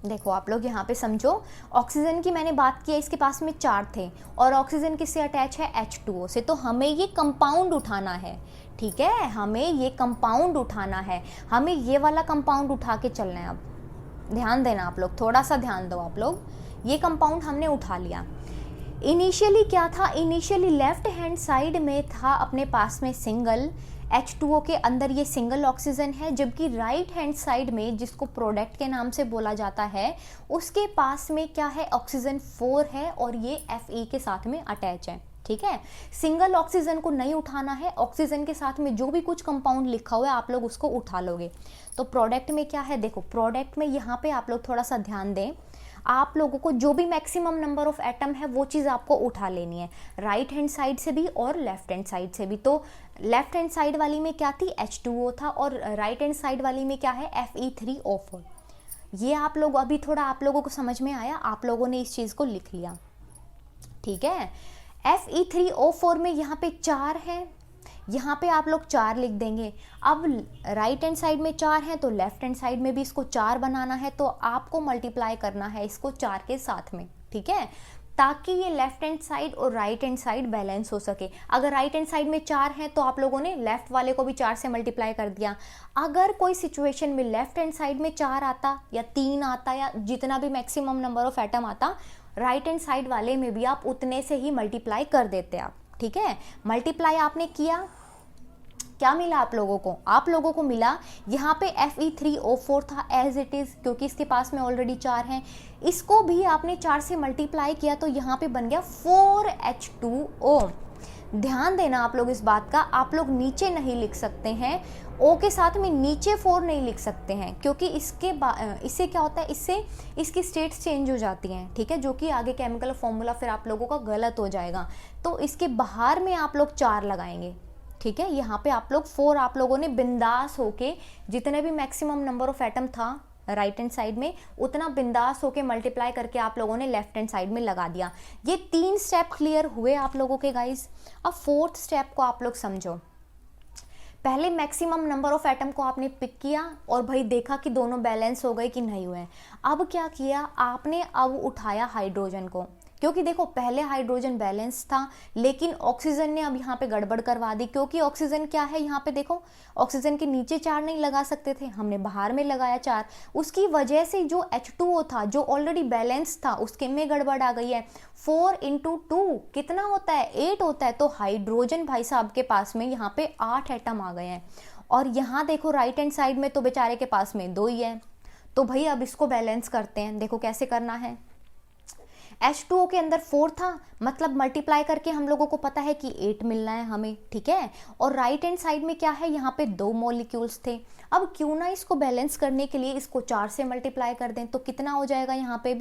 देखो आप लोग यहाँ पे समझो, ऑक्सीजन की मैंने बात की है, इसके पास में 4 थे और ऑक्सीजन किससे अटैच है, H2O से। तो हमें ये कंपाउंड उठाना है, ठीक है, हमें ये कंपाउंड उठाना है, हमें ये वाला कंपाउंड उठा के चलना है। अब ध्यान देना आप लोग, थोड़ा सा ध्यान दो आप लोग। ये कंपाउंड हमने उठा लिया। इनिशियली क्या था, इनिशियली लेफ्ट हैंड साइड में था अपने पास में सिंगल H2O के अंदर ये सिंगल ऑक्सीजन है, जबकि राइट हैंड साइड में जिसको प्रोडक्ट के नाम से बोला जाता है उसके पास में क्या है, ऑक्सीजन 4 है और ये Fe के साथ में अटैच है, ठीक है। सिंगल ऑक्सीजन को नहीं उठाना है, ऑक्सीजन के साथ में जो भी कुछ कंपाउंड लिखा हुआ है आप लोग उसको उठा लोगे। तो प्रोडक्ट में क्या है, देखो प्रोडक्ट में यहाँ पे आप लोग थोड़ा सा ध्यान दें, आप लोगों को जो भी मैक्सिमम नंबर ऑफ एटम है वो चीज़ आपको उठा लेनी है, राइट हैंड साइड से भी और लेफ्ट हैंड साइड से भी। तो लेफ्ट हैंड साइड वाली में क्या थी, H2O था, और राइट हैंड साइड वाली में क्या है, Fe3O4। ये आप लोग अभी थोड़ा आप लोगों को समझ में आया, आप लोगों ने इस चीज़ को लिख लिया, ठीक है। Fe3O4 में यहाँ पे 4 है, यहाँ पे आप लोग 4 लिख देंगे। अब राइट हैंड साइड में 4 हैं तो लेफ्ट हैंड साइड में भी इसको 4 बनाना है, तो आपको मल्टीप्लाई करना है इसको 4 के साथ में, ठीक है, ताकि ये लेफ्ट हैंड साइड और राइट हैंड साइड बैलेंस हो सके। अगर राइट हैंड साइड में 4 हैं तो आप लोगों ने लेफ्ट वाले को भी 4 से मल्टीप्लाई कर दिया। अगर कोई सिचुएशन में लेफ्ट हैंड साइड में 4 आता या 3 आता या जितना भी मैक्सिमम नंबर ऑफ एटम आता, राइट हैंड साइड वाले में भी आप उतने से ही मल्टीप्लाई कर देते आप, ठीक है। मल्टीप्लाई आपने किया, क्या मिला आप लोगों को? आप लोगों को मिला यहाँ पे Fe3O4 था एज इट इज़, क्योंकि इसके पास में ऑलरेडी 4 हैं। इसको भी आपने 4 से मल्टीप्लाई किया तो यहाँ पे बन गया 4H2O। ध्यान देना आप लोग इस बात का, आप लोग नीचे नहीं लिख सकते हैं, O के साथ में नीचे 4 नहीं लिख सकते हैं, क्योंकि इससे क्या होता है, इससे इसकी स्टेट्स चेंज हो जाती हैं, ठीक है, जो कि आगे केमिकल फॉर्मूला फिर आप लोगों का गलत हो जाएगा। तो इसके बाहर में आप लोग 4 लगाएंगे, ठीक है। यहाँ पे आप लोग 4 आप लोगों ने बिंदास होके जितने भी मैक्सिमम नंबर ऑफ एटम था राइट हैंड साइड में उतना बिंदास होके मल्टीप्लाई करके आप लोगों ने लेफ्ट हैंड साइड में लगा दिया। ये 3 स्टेप क्लियर हुए आप लोगों के गाइस। अब 4th स्टेप को आप लोग समझो। पहले मैक्सिमम नंबर ऑफ एटम को आपने पिक किया और भाई देखा कि दोनों बैलेंस हो गए कि नहीं हुए। अब क्या किया आपने, अब उठाया हाइड्रोजन को, क्योंकि देखो पहले हाइड्रोजन बैलेंस था लेकिन ऑक्सीजन ने अब यहाँ पे गड़बड़ करवा दी, क्योंकि ऑक्सीजन क्या है, यहाँ पे देखो ऑक्सीजन के नीचे 4 नहीं लगा सकते थे, हमने बाहर में लगाया 4। उसकी वजह से जो H2O था जो ऑलरेडी बैलेंस था उसके में गड़बड़ आ गई है। 4 × 2 कितना होता है, 8 होता है। तो हाइड्रोजन भाई साहब के पास में यहाँ पे 8 एटम आ गए हैं। और यहाँ देखो राइट हैंड साइड में तो बेचारे के पास में 2 ही है। तो भाई अब इसको बैलेंस करते हैं, देखो कैसे करना है। H2O के अंदर 4 था, मतलब मल्टीप्लाई करके हम लोगों को पता है कि 8 मिलना है हमें, ठीक है। और राइट हैंड साइड में क्या है, यहाँ पे 2 मॉलिक्यूल्स थे। अब क्यों ना इसको बैलेंस करने के लिए इसको 4 से मल्टीप्लाई कर दें, तो कितना हो जाएगा, यहाँ पे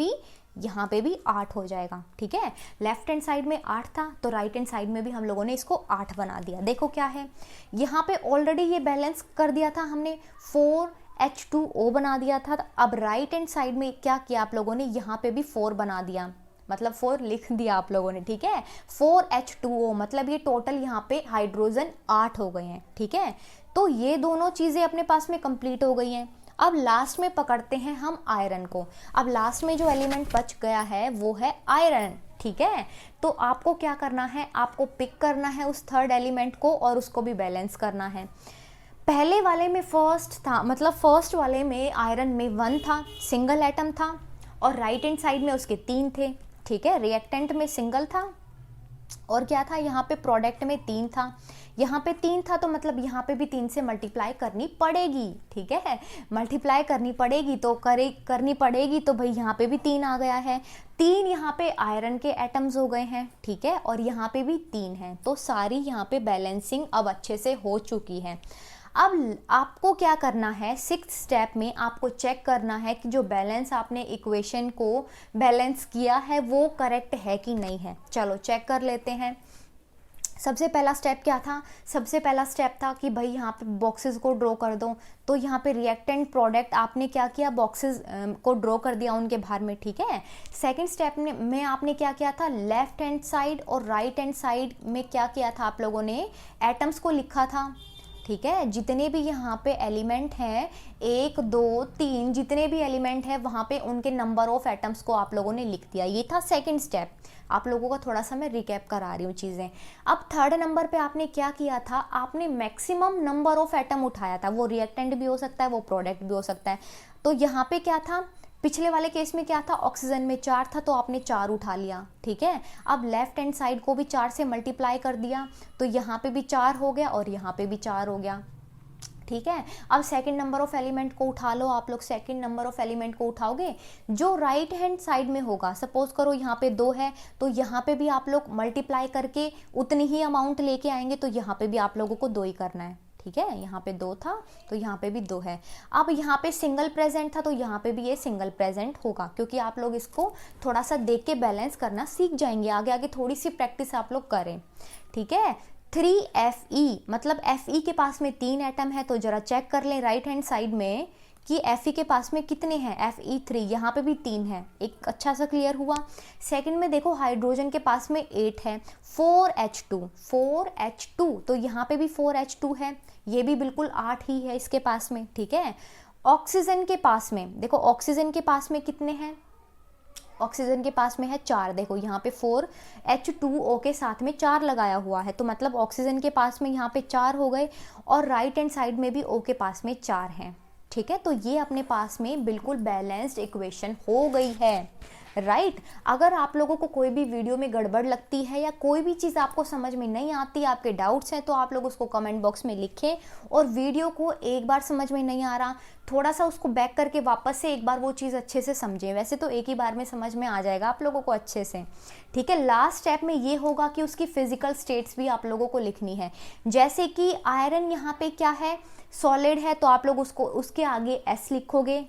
भी 8 हो जाएगा, ठीक है। लेफ्ट हैंड साइड में 8 था तो राइट हैंड साइड में भी हम लोगों ने इसको 8 बना दिया। देखो क्या है, यहाँ पे ऑलरेडी ये बैलेंस कर दिया था हमने, 4H2O बना दिया था। अब राइट हैंड साइड में क्या किया आप लोगों ने, यहाँ पे भी 4 बना दिया, मतलब 4 लिख दिया आप लोगों ने, ठीक है। 4H2O मतलब ये टोटल यहाँ पे हाइड्रोजन 8 हो गए हैं, ठीक है। तो ये दोनों चीजें अपने पास में कंप्लीट हो गई हैं। अब लास्ट में पकड़ते हैं हम आयरन को। अब लास्ट में जो एलिमेंट बच गया है वो है आयरन, ठीक है। तो आपको क्या करना है, आपको पिक करना है उस 3rd एलिमेंट को और उसको भी बैलेंस करना है। पहले वाले में फर्स्ट था, मतलब फर्स्ट वाले में आयरन में 1 था, सिंगल एटम था, और राइट हैंड साइड में उसके 3 थे, ठीक है। रिएक्टेंट में सिंगल था और क्या था, यहाँ पे प्रोडक्ट में 3 था। यहाँ पे 3 था तो मतलब यहाँ पे भी 3 से मल्टीप्लाई करनी पड़ेगी, ठीक है। मल्टीप्लाई करनी पड़ेगी तो करनी पड़ेगी तो भाई यहाँ पे भी 3 आ गया है। 3 यहाँ पे आयरन के एटम्स हो गए हैं, ठीक है, और यहाँ पे भी 3 हैं। तो सारी यहाँ पे बैलेंसिंग अब अच्छे से हो चुकी है। अब आपको क्या करना है, 6th स्टेप में आपको चेक करना है कि जो बैलेंस आपने इक्वेशन को बैलेंस किया है वो करेक्ट है कि नहीं है। चलो चेक कर लेते हैं। सबसे पहला स्टेप क्या था, सबसे पहला स्टेप था कि भाई यहाँ पे बॉक्सेस को ड्रॉ कर दो। तो यहाँ पे रिएक्टेंट प्रोडक्ट आपने क्या किया, बॉक्सेस को ड्रॉ कर दिया उनके बाहर में, ठीक है। सेकंड स्टेप में आपने क्या किया था, लेफ्ट हैंड साइड और राइट हैंड साइड में क्या किया था, आप लोगों ने एटम्स को लिखा था, ठीक है। जितने भी यहाँ पे एलिमेंट हैं 1 2 3 जितने भी एलिमेंट हैं वहाँ पे उनके नंबर ऑफ एटम्स को आप लोगों ने लिख दिया। ये था सेकंड स्टेप। आप लोगों का थोड़ा सा मैं रिकैप करा रही हूँ चीज़ें। अब 3rd नंबर पे आपने क्या किया था, आपने मैक्सिमम नंबर ऑफ एटम उठाया था। वो रिएक्टेंट भी हो सकता है, वो प्रोडक्ट भी हो सकता है। तो यहाँ पे क्या था, पिछले वाले केस में क्या था, ऑक्सीजन में 4 था तो आपने 4 उठा लिया, ठीक है। अब लेफ्ट हैंड साइड को भी 4 से मल्टीप्लाई कर दिया तो यहाँ पे भी 4 हो गया और यहाँ पे भी 4 हो गया, ठीक है। अब सेकंड नंबर ऑफ एलिमेंट को उठा लो आप लोग। सेकंड नंबर ऑफ एलिमेंट को उठाओगे जो राइट हैंड साइड में होगा, सपोज करो यहाँ पे 2 है तो यहाँ पे भी आप लोग मल्टीप्लाई करके उतनी ही अमाउंट लेके आएंगे, तो यहाँ पे भी आप लोगों को 2 ही करना है, ठीक है। यहाँ पे 2 था तो यहाँ पे भी 2 है। अब यहाँ पे सिंगल प्रेजेंट था तो यहाँ पे भी ये सिंगल प्रेजेंट होगा, क्योंकि आप लोग इसको थोड़ा सा देख के बैलेंस करना सीख जाएंगे। आगे आगे थोड़ी सी प्रैक्टिस आप लोग करें, ठीक है। 3Fe मतलब Fe के पास में 3 एटम है, तो जरा चेक कर लें राइट हैंड साइड में कि Fe के पास में कितने हैं, Fe3, यहाँ पे भी 3 है। एक अच्छा सा क्लियर हुआ। सेकंड में देखो हाइड्रोजन के पास में 8 है, 4H2 तो यहाँ पे भी 4H2 है, ये भी बिल्कुल 8 ही है इसके पास में, ठीक है। ऑक्सीजन के पास में देखो, ऑक्सीजन के पास में कितने हैं, ऑक्सीजन के पास में है 4। देखो यहाँ पे 4H2O के साथ में 4 लगाया हुआ है, तो मतलब ऑक्सीजन के पास में यहाँ पे 4 हो गए और राइट हैंड साइड में भी O के पास में 4 हैं, ठीक है। तो ये अपने पास में बिल्कुल बैलेंस्ड इक्वेशन हो गई है। राइट। अगर आप लोगों को कोई भी वीडियो में गड़बड़ लगती है या कोई भी चीज़ आपको समझ में नहीं आती, आपके डाउट्स हैं, तो आप लोग उसको कमेंट बॉक्स में लिखें। और वीडियो को एक बार समझ में नहीं आ रहा, थोड़ा सा उसको बैक करके वापस से एक बार वो चीज़ अच्छे से समझें। वैसे तो एक ही बार में समझ में आ जाएगा आप लोगों को अच्छे से, ठीक है। लास्ट स्टेप में ये होगा कि उसकी फिजिकल स्टेट्स भी आप लोगों को लिखनी है। जैसे कि आयरन यहाँ पे क्या है, सॉलिड है, तो आप लोग उसको उसके आगे S लिखोगे।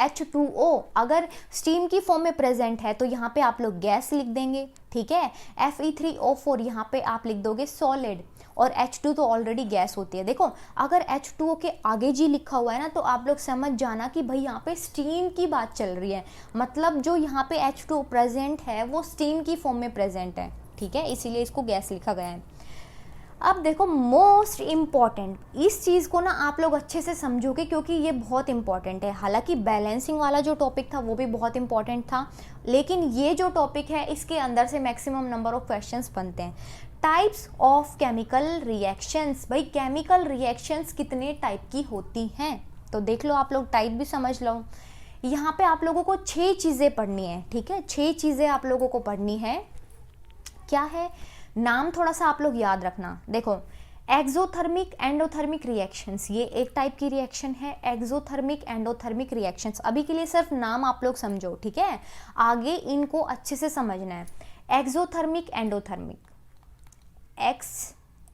H2O अगर स्टीम की फॉर्म में प्रेजेंट है तो यहाँ पे आप लोग गैस लिख देंगे, ठीक है। Fe3O4 यहाँ पे आप लिख दोगे सॉलिड, और H2 तो ऑलरेडी गैस होती है। देखो अगर H2O के आगे G लिखा हुआ है ना, तो आप लोग समझ जाना कि भाई यहाँ पे स्टीम की बात चल रही है, मतलब जो यहाँ पे H2O प्रेजेंट है वो स्टीम की फॉर्म में प्रेजेंट है, ठीक है, इसीलिए इसको गैस लिखा गया है। अब देखो मोस्ट इम्पॉर्टेंट, इस चीज़ को ना आप लोग अच्छे से समझोगे क्योंकि ये बहुत इंपॉर्टेंट है। हालांकि बैलेंसिंग वाला जो टॉपिक था वो भी बहुत इंपॉर्टेंट था, लेकिन ये जो टॉपिक है इसके अंदर से मैक्सिमम नंबर ऑफ क्वेश्चंस बनते हैं। टाइप्स ऑफ केमिकल रिएक्शंस, भाई केमिकल रिएक्शंस कितने टाइप की होती हैं, तो देख लो आप लोग, टाइप भी समझ लो। यहाँ पे आप लोगों को 6 चीज़ें पढ़नी है, ठीक है, 6 चीज़ें आप लोगों को पढ़नी है। क्या है, नाम थोड़ा सा आप लोग याद रखना। देखो एक्सोथर्मिक एंडोथर्मिक रिएक्शंस, ये एक टाइप की रिएक्शन है, एक्सोथर्मिक एंडोथर्मिक रिएक्शंस। अभी के लिए सिर्फ नाम आप लोग समझो, ठीक है, आगे इनको अच्छे से समझना है। एक्सोथर्मिक एंडोथर्मिक,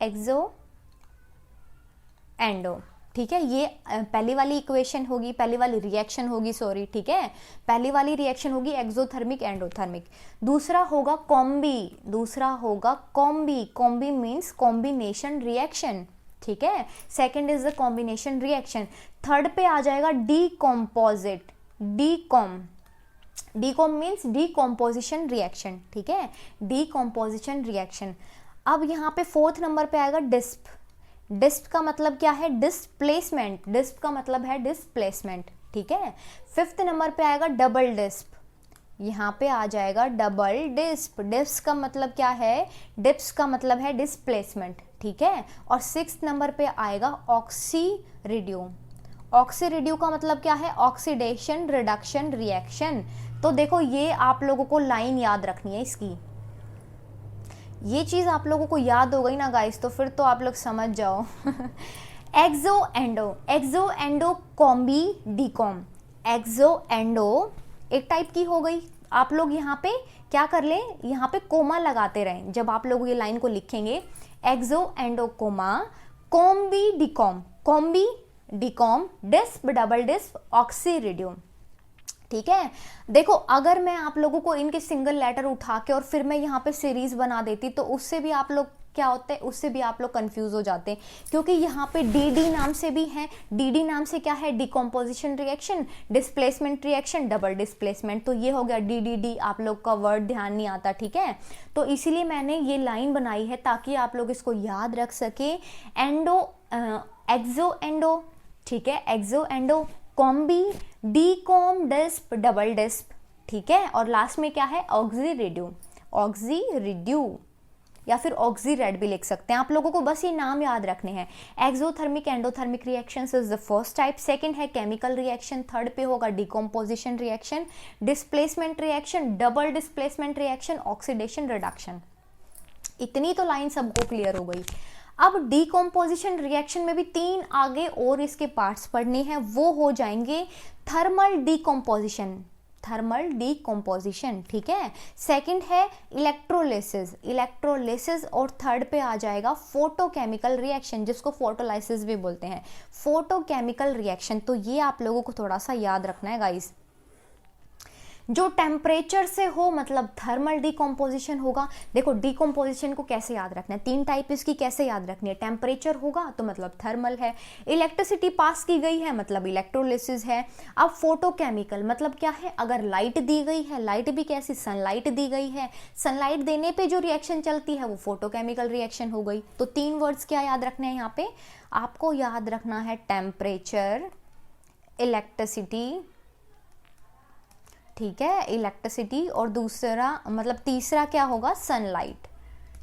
एक्सो एंडो, ठीक है, ये पहली वाली इक्वेशन होगी, पहली वाली रिएक्शन होगी, सॉरी, ठीक है, पहली वाली रिएक्शन होगी एक्सोथर्मिक एंडोथर्मिक। दूसरा होगा कॉम्बी, दूसरा होगा combi, combi means combination reaction, ठीक है, second is the combination reaction. Third पे आ जाएगा डीकॉम्पोजिट, डीकॉम मीन्स डीकॉम्पोजिशन रिएक्शन, ठीक है, डीकॉम्पोजिशन रिएक्शन। अब यहाँ पे फोर्थ नंबर पे आएगा डिस्प, डिस्प का मतलब क्या है, डिस्प्लेसमेंट, डिस्प का मतलब है डिस्प्लेसमेंट, ठीक है। फिफ्थ नंबर पे आएगा डबल डिस्प, यहाँ पे आ जाएगा डबल डिस्प, डिस्प का मतलब क्या है, डिप्स का मतलब है डिस्प्लेसमेंट, ठीक है। और सिक्स्थ नंबर पे आएगा ऑक्सीरिड्यू, ऑक्सीरिड्यू का मतलब क्या है, ऑक्सीडेशन रिडक्शन रिएक्शन। तो देखो ये आप लोगों को लाइन याद रखनी है इसकी, ये चीज़ आप लोगों को याद हो गई ना गाइस, तो फिर तो आप लोग समझ जाओ। एक्सो एंडो, एक्सो एंडो कॉम्बी डीकॉम, एक्सो एंडो एक टाइप की हो गई। आप लोग यहाँ पे क्या कर लें, यहाँ पे कोमा लगाते रहें जब आप लोग ये लाइन को लिखेंगे, एक्सो एंडो कोमा, combi decom, combi decom, disp double disp, ऑक्सीरिड्यू, ठीक है। देखो अगर मैं आप लोगों को इनके सिंगल लेटर उठा के और फिर मैं यहाँ पे सीरीज बना देती तो उससे भी आप लोग क्या होता है, उससे भी आप लोग कंफ्यूज हो जाते हैं, क्योंकि यहाँ पे डी नाम से भी है, डी नाम से क्या है, decomposition reaction, displacement reaction, double displacement, तो ये हो गया डी। आप लोग का वर्ड ध्यान नहीं आता, ठीक है, तो इसीलिए मैंने ये लाइन बनाई है ताकि आप लोग इसको याद रख सके। एंडो, एक्सो एंडो, ठीक है, एक्सो endo, combi, decom, disp, double डिस्प, ठीक है, और लास्ट में क्या है, ऑक्सीरिड्यू, ऑक्सीरिड्यू या फिर ऑक्सीरेड भी लिख सकते हैं। आप लोगों को बस ये नाम याद रखने हैं। Exothermic endothermic reactions is the first type, second है केमिकल रिएक्शन, थर्ड पे होगा decomposition reaction, displacement reaction, double displacement reaction, oxidation reduction. इतनी तो लाइन सबको क्लियर हो गई। अब डीकम्पोजिशन रिएक्शन में भी 3 आगे और इसके पार्ट्स पढ़ने हैं, वो हो जाएंगे थर्मल डीकम्पोजिशन, थर्मल डीकम्पोजिशन, ठीक है, सेकंड है इलेक्ट्रोलिसिस, इलेक्ट्रोलिसिस, और थर्ड पे आ जाएगा फोटोकेमिकल रिएक्शन, जिसको फोटोलाइसिस भी बोलते हैं, फोटोकेमिकल रिएक्शन। तो ये आप लोगों को थोड़ा सा याद रखना है गाइस। जो टेम्परेचर से हो मतलब थर्मल डीकम्पोजिशन होगा। देखो डीकम्पोजिशन को कैसे याद रखना है, 3 टाइप इसकी कैसे याद रखनी है, टेम्परेचर होगा तो मतलब थर्मल है, इलेक्ट्रिसिटी पास की गई है मतलब इलेक्ट्रोलिसिस है। अब फोटोकेमिकल मतलब क्या है, अगर लाइट दी गई है, लाइट भी कैसी, सनलाइट दी गई है, सनलाइट देने पे जो रिएक्शन चलती है वो फोटोकेमिकल रिएक्शन हो गई। तो 3 वर्ड्स क्या याद रखने हैं यहाँ पे, आपको याद रखना है टेम्परेचर, इलेक्ट्रिसिटी, ठीक है, इलेक्ट्रिसिटी, और दूसरा मतलब तीसरा क्या होगा, सनलाइट।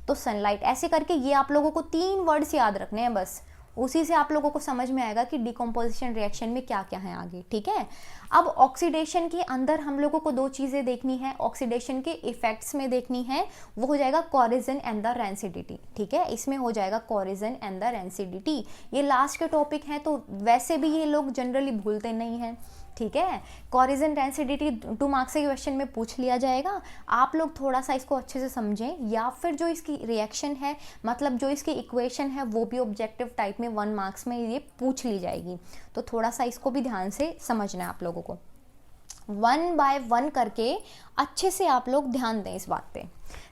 तो सनलाइट, ऐसे करके ये आप लोगों को 3 वर्ड्स याद रखने हैं बस, उसी से आप लोगों को समझ में आएगा कि डिकम्पोजिशन रिएक्शन में क्या क्या है आगे, ठीक है। अब ऑक्सीडेशन के अंदर हम लोगों को दो चीज़ें देखनी है, ऑक्सीडेशन के इफेक्ट्स में देखनी है, वो हो जाएगा कोरिजन एंड द रेंसिडिटी, ठीक है। इसमें हो जाएगा कोरिजन एंड द रेंसिडिटी। ये लास्ट के टॉपिक हैं, तो वैसे भी ये लोग जनरली भूलते नहीं हैं, ठीक है। कोरिजन रेंसिडिटी 2 मार्क्स के क्वेश्चन में पूछ लिया जाएगा। आप लोग थोड़ा सा इसको अच्छे से समझें, या फिर जो इसकी रिएक्शन है, मतलब जो इसकी इक्वेशन है, वो भी ऑब्जेक्टिव टाइप में 1 मार्क्स में ये पूछ ली जाएगी। तो थोड़ा सा इसको भी ध्यान से समझना है आप लोगों को। 1 बाय 1 करके अच्छे से आप लोग ध्यान दें इस बात पे।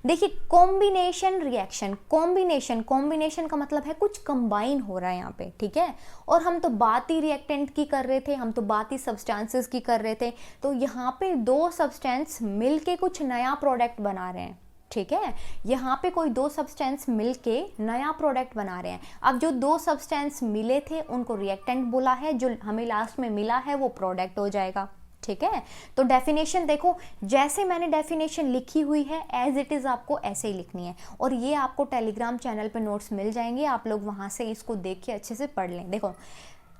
देखिए, कॉम्बिनेशन रिएक्शन, कॉम्बिनेशन का मतलब है कुछ कंबाइन हो रहा है यहाँ पे, ठीक है। और हम तो बात ही रिएक्टेंट की कर रहे थे, हम तो बात ही सब्सटेंसेस की कर रहे थे। तो यहाँ पे 2 सब्सटेंस मिलके कुछ नया प्रोडक्ट बना रहे हैं, ठीक है। यहाँ पे कोई 2 सब्सटेंस मिलके नया प्रोडक्ट बना रहे हैं। अब जो 2 सब्सटेंस मिले थे उनको रिएक्टेंट बोला है, जो हमें लास्ट में मिला है वो प्रोडक्ट हो जाएगा, ठीक है। तो डेफिनेशन देखो, जैसे मैंने डेफिनेशन लिखी हुई है एज इट इज़ आपको ऐसे ही लिखनी है। और ये आपको टेलीग्राम चैनल पे नोट्स मिल जाएंगे, आप लोग वहाँ से इसको देख के अच्छे से पढ़ लें। देखो,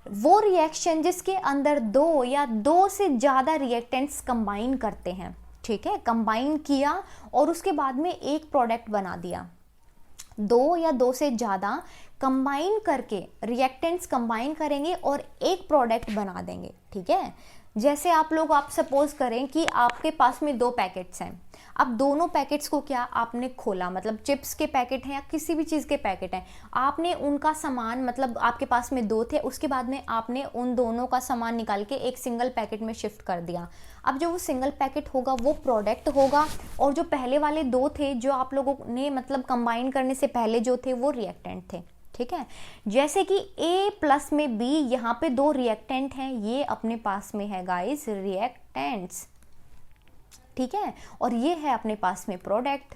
वो रिएक्शन जिसके अंदर 2 या 2 से ज़्यादा रिएक्टेंट्स कंबाइन करते हैं, ठीक है, कंबाइन किया और उसके बाद में एक प्रोडक्ट बना दिया। 2 या 2 से ज़्यादा कंबाइन करके रिएक्टेंट्स कंबाइन करेंगे और एक प्रोडक्ट बना देंगे, ठीक है। जैसे आप सपोज करें कि आपके पास में 2 पैकेट्स हैं। अब दोनों पैकेट्स को क्या आपने खोला, मतलब चिप्स के पैकेट हैं या किसी भी चीज़ के पैकेट हैं, आपने उनका सामान, मतलब आपके पास में 2 थे, उसके बाद में आपने उन दोनों का सामान निकाल के एक सिंगल पैकेट में शिफ्ट कर दिया। अब जो वो सिंगल पैकेट होगा वो प्रोडक्ट होगा, और जो पहले वाले 2 थे जो आप लोगों ने मतलब कंबाइन करने से पहले जो थे वो रिएक्टेंट थे, ठीक है। जैसे कि A प्लस में B, यहाँ पे 2 रिएक्टेंट हैं, ये अपने पास में है गाइस रिएक्टेंट्स, ठीक है, और ये है अपने पास में प्रोडक्ट।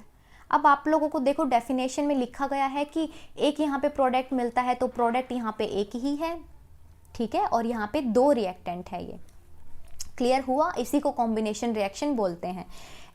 अब आप लोगों को देखो डेफिनेशन में लिखा गया है कि एक यहाँ पे प्रोडक्ट मिलता है, तो प्रोडक्ट यहाँ पे एक ही है, ठीक है, और यहाँ पे 2 रिएक्टेंट है। ये क्लियर हुआ, इसी को कॉम्बिनेशन रिएक्शन बोलते हैं।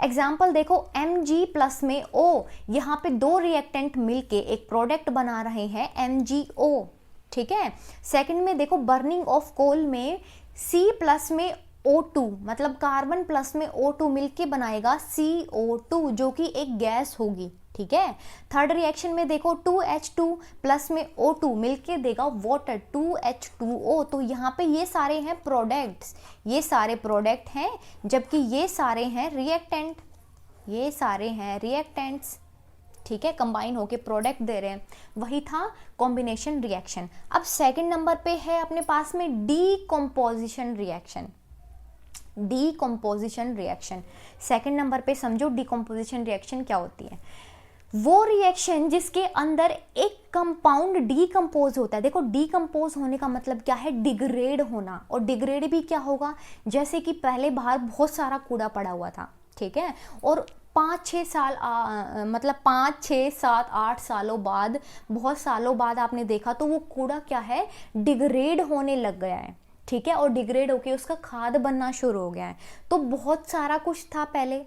एग्जाम्पल देखो, Mg प्लस में O, यहाँ पे 2 रिएक्टेंट मिलके एक प्रोडक्ट बना रहे हैं MgO, ठीक है। सेकंड में देखो, बर्निंग ऑफ कोल में C प्लस में O2, मतलब कार्बन प्लस में O2 मिलके बनाएगा CO2, जो कि एक गैस होगी, ठीक है। थर्ड रिएक्शन में देखो, 2H2 प्लस में O2 मिलके देगा वाटर, 2H2O। तो यहाँ पे ये सारे हैं प्रोडक्ट्स, ये सारे प्रोडक्ट हैं, जबकि ये सारे हैं रिएक्टेंट, ये सारे हैं रिएक्टेंट्स, ठीक है, कंबाइन होके प्रोडक्ट दे रहे हैं। वही था कॉम्बिनेशन रिएक्शन। अब सेकंड नंबर पे है अपने पास में decomposition reaction. Decomposition reaction second number पे समझो, डीकम्पोजिशन रिएक्शन क्या होती है। वो रिएक्शन जिसके अंदर एक कंपाउंड डीकम्पोज होता है। देखो, डीकम्पोज होने का मतलब क्या है, डिग्रेड होना। और डिग्रेड भी क्या होगा, जैसे कि पहले बाहर बहुत सारा कूड़ा पड़ा हुआ था, ठीक है, और 5-6 साल मतलब 5, 6, 7, 8 सालों बाद, बहुत सालों बाद आपने देखा तो वो कूड़ा क्या है, डिग्रेड होने लग गया है, ठीक है, और डिग्रेड होके उसका खाद बनना शुरू हो गया है। तो बहुत सारा कुछ था पहले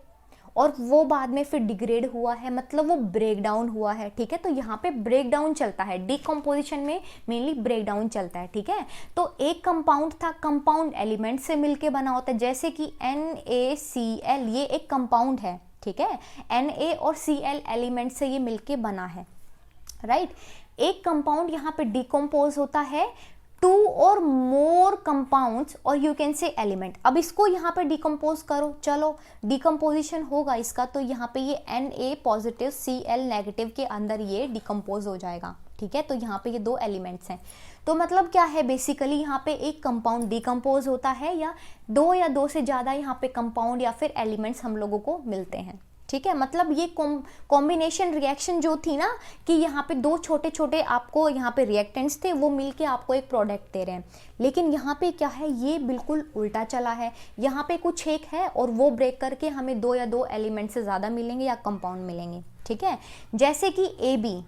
और वो बाद में फिर डिग्रेड हुआ है, मतलब वो ब्रेक डाउन हुआ है, ठीक है। तो यहाँ पे ब्रेक डाउन चलता है, डिकम्पोजिशन में मेनली ब्रेक डाउन चलता है, ठीक है। तो एक कंपाउंड था, कंपाउंड एलिमेंट से मिलके बना होता है, जैसे कि NaCl, ये एक कंपाउंड है, ठीक है, Na और Cl एलिमेंट से ये मिलके बना है, राइट। एक कंपाउंड यहाँ पे डिकम्पोज होता है, 2 और मोर कंपाउंड्स और यू कैन से एलिमेंट। अब इसको यहाँ पे डिकम्पोज करो, चलो डिकम्पोजिशन होगा इसका, तो यहाँ पे ये Na पॉजिटिव Cl नेगेटिव के अंदर ये डिकम्पोज हो जाएगा, ठीक है। तो यहाँ पे ये 2 एलिमेंट्स हैं। तो मतलब क्या है, बेसिकली यहाँ पे एक कंपाउंड डिकम्पोज होता है, या 2 या 2 से ज़्यादा यहाँ पे कंपाउंड या फिर एलिमेंट्स हम लोगों को मिलते हैं, ठीक है। मतलब ये कॉम्बिनेशन रिएक्शन जो थी ना, कि यहाँ पे 2 छोटे छोटे आपको यहाँ पे रिएक्टेंट्स थे, वो मिलके आपको एक प्रोडक्ट दे रहे हैं। लेकिन यहाँ पे क्या है, ये बिल्कुल उल्टा चला है। यहाँ पे कुछ एक है और वो ब्रेक करके हमें 2 या 2 एलिमेंट से ज़्यादा मिलेंगे या कंपाउंड मिलेंगे, ठीक है। जैसे कि AB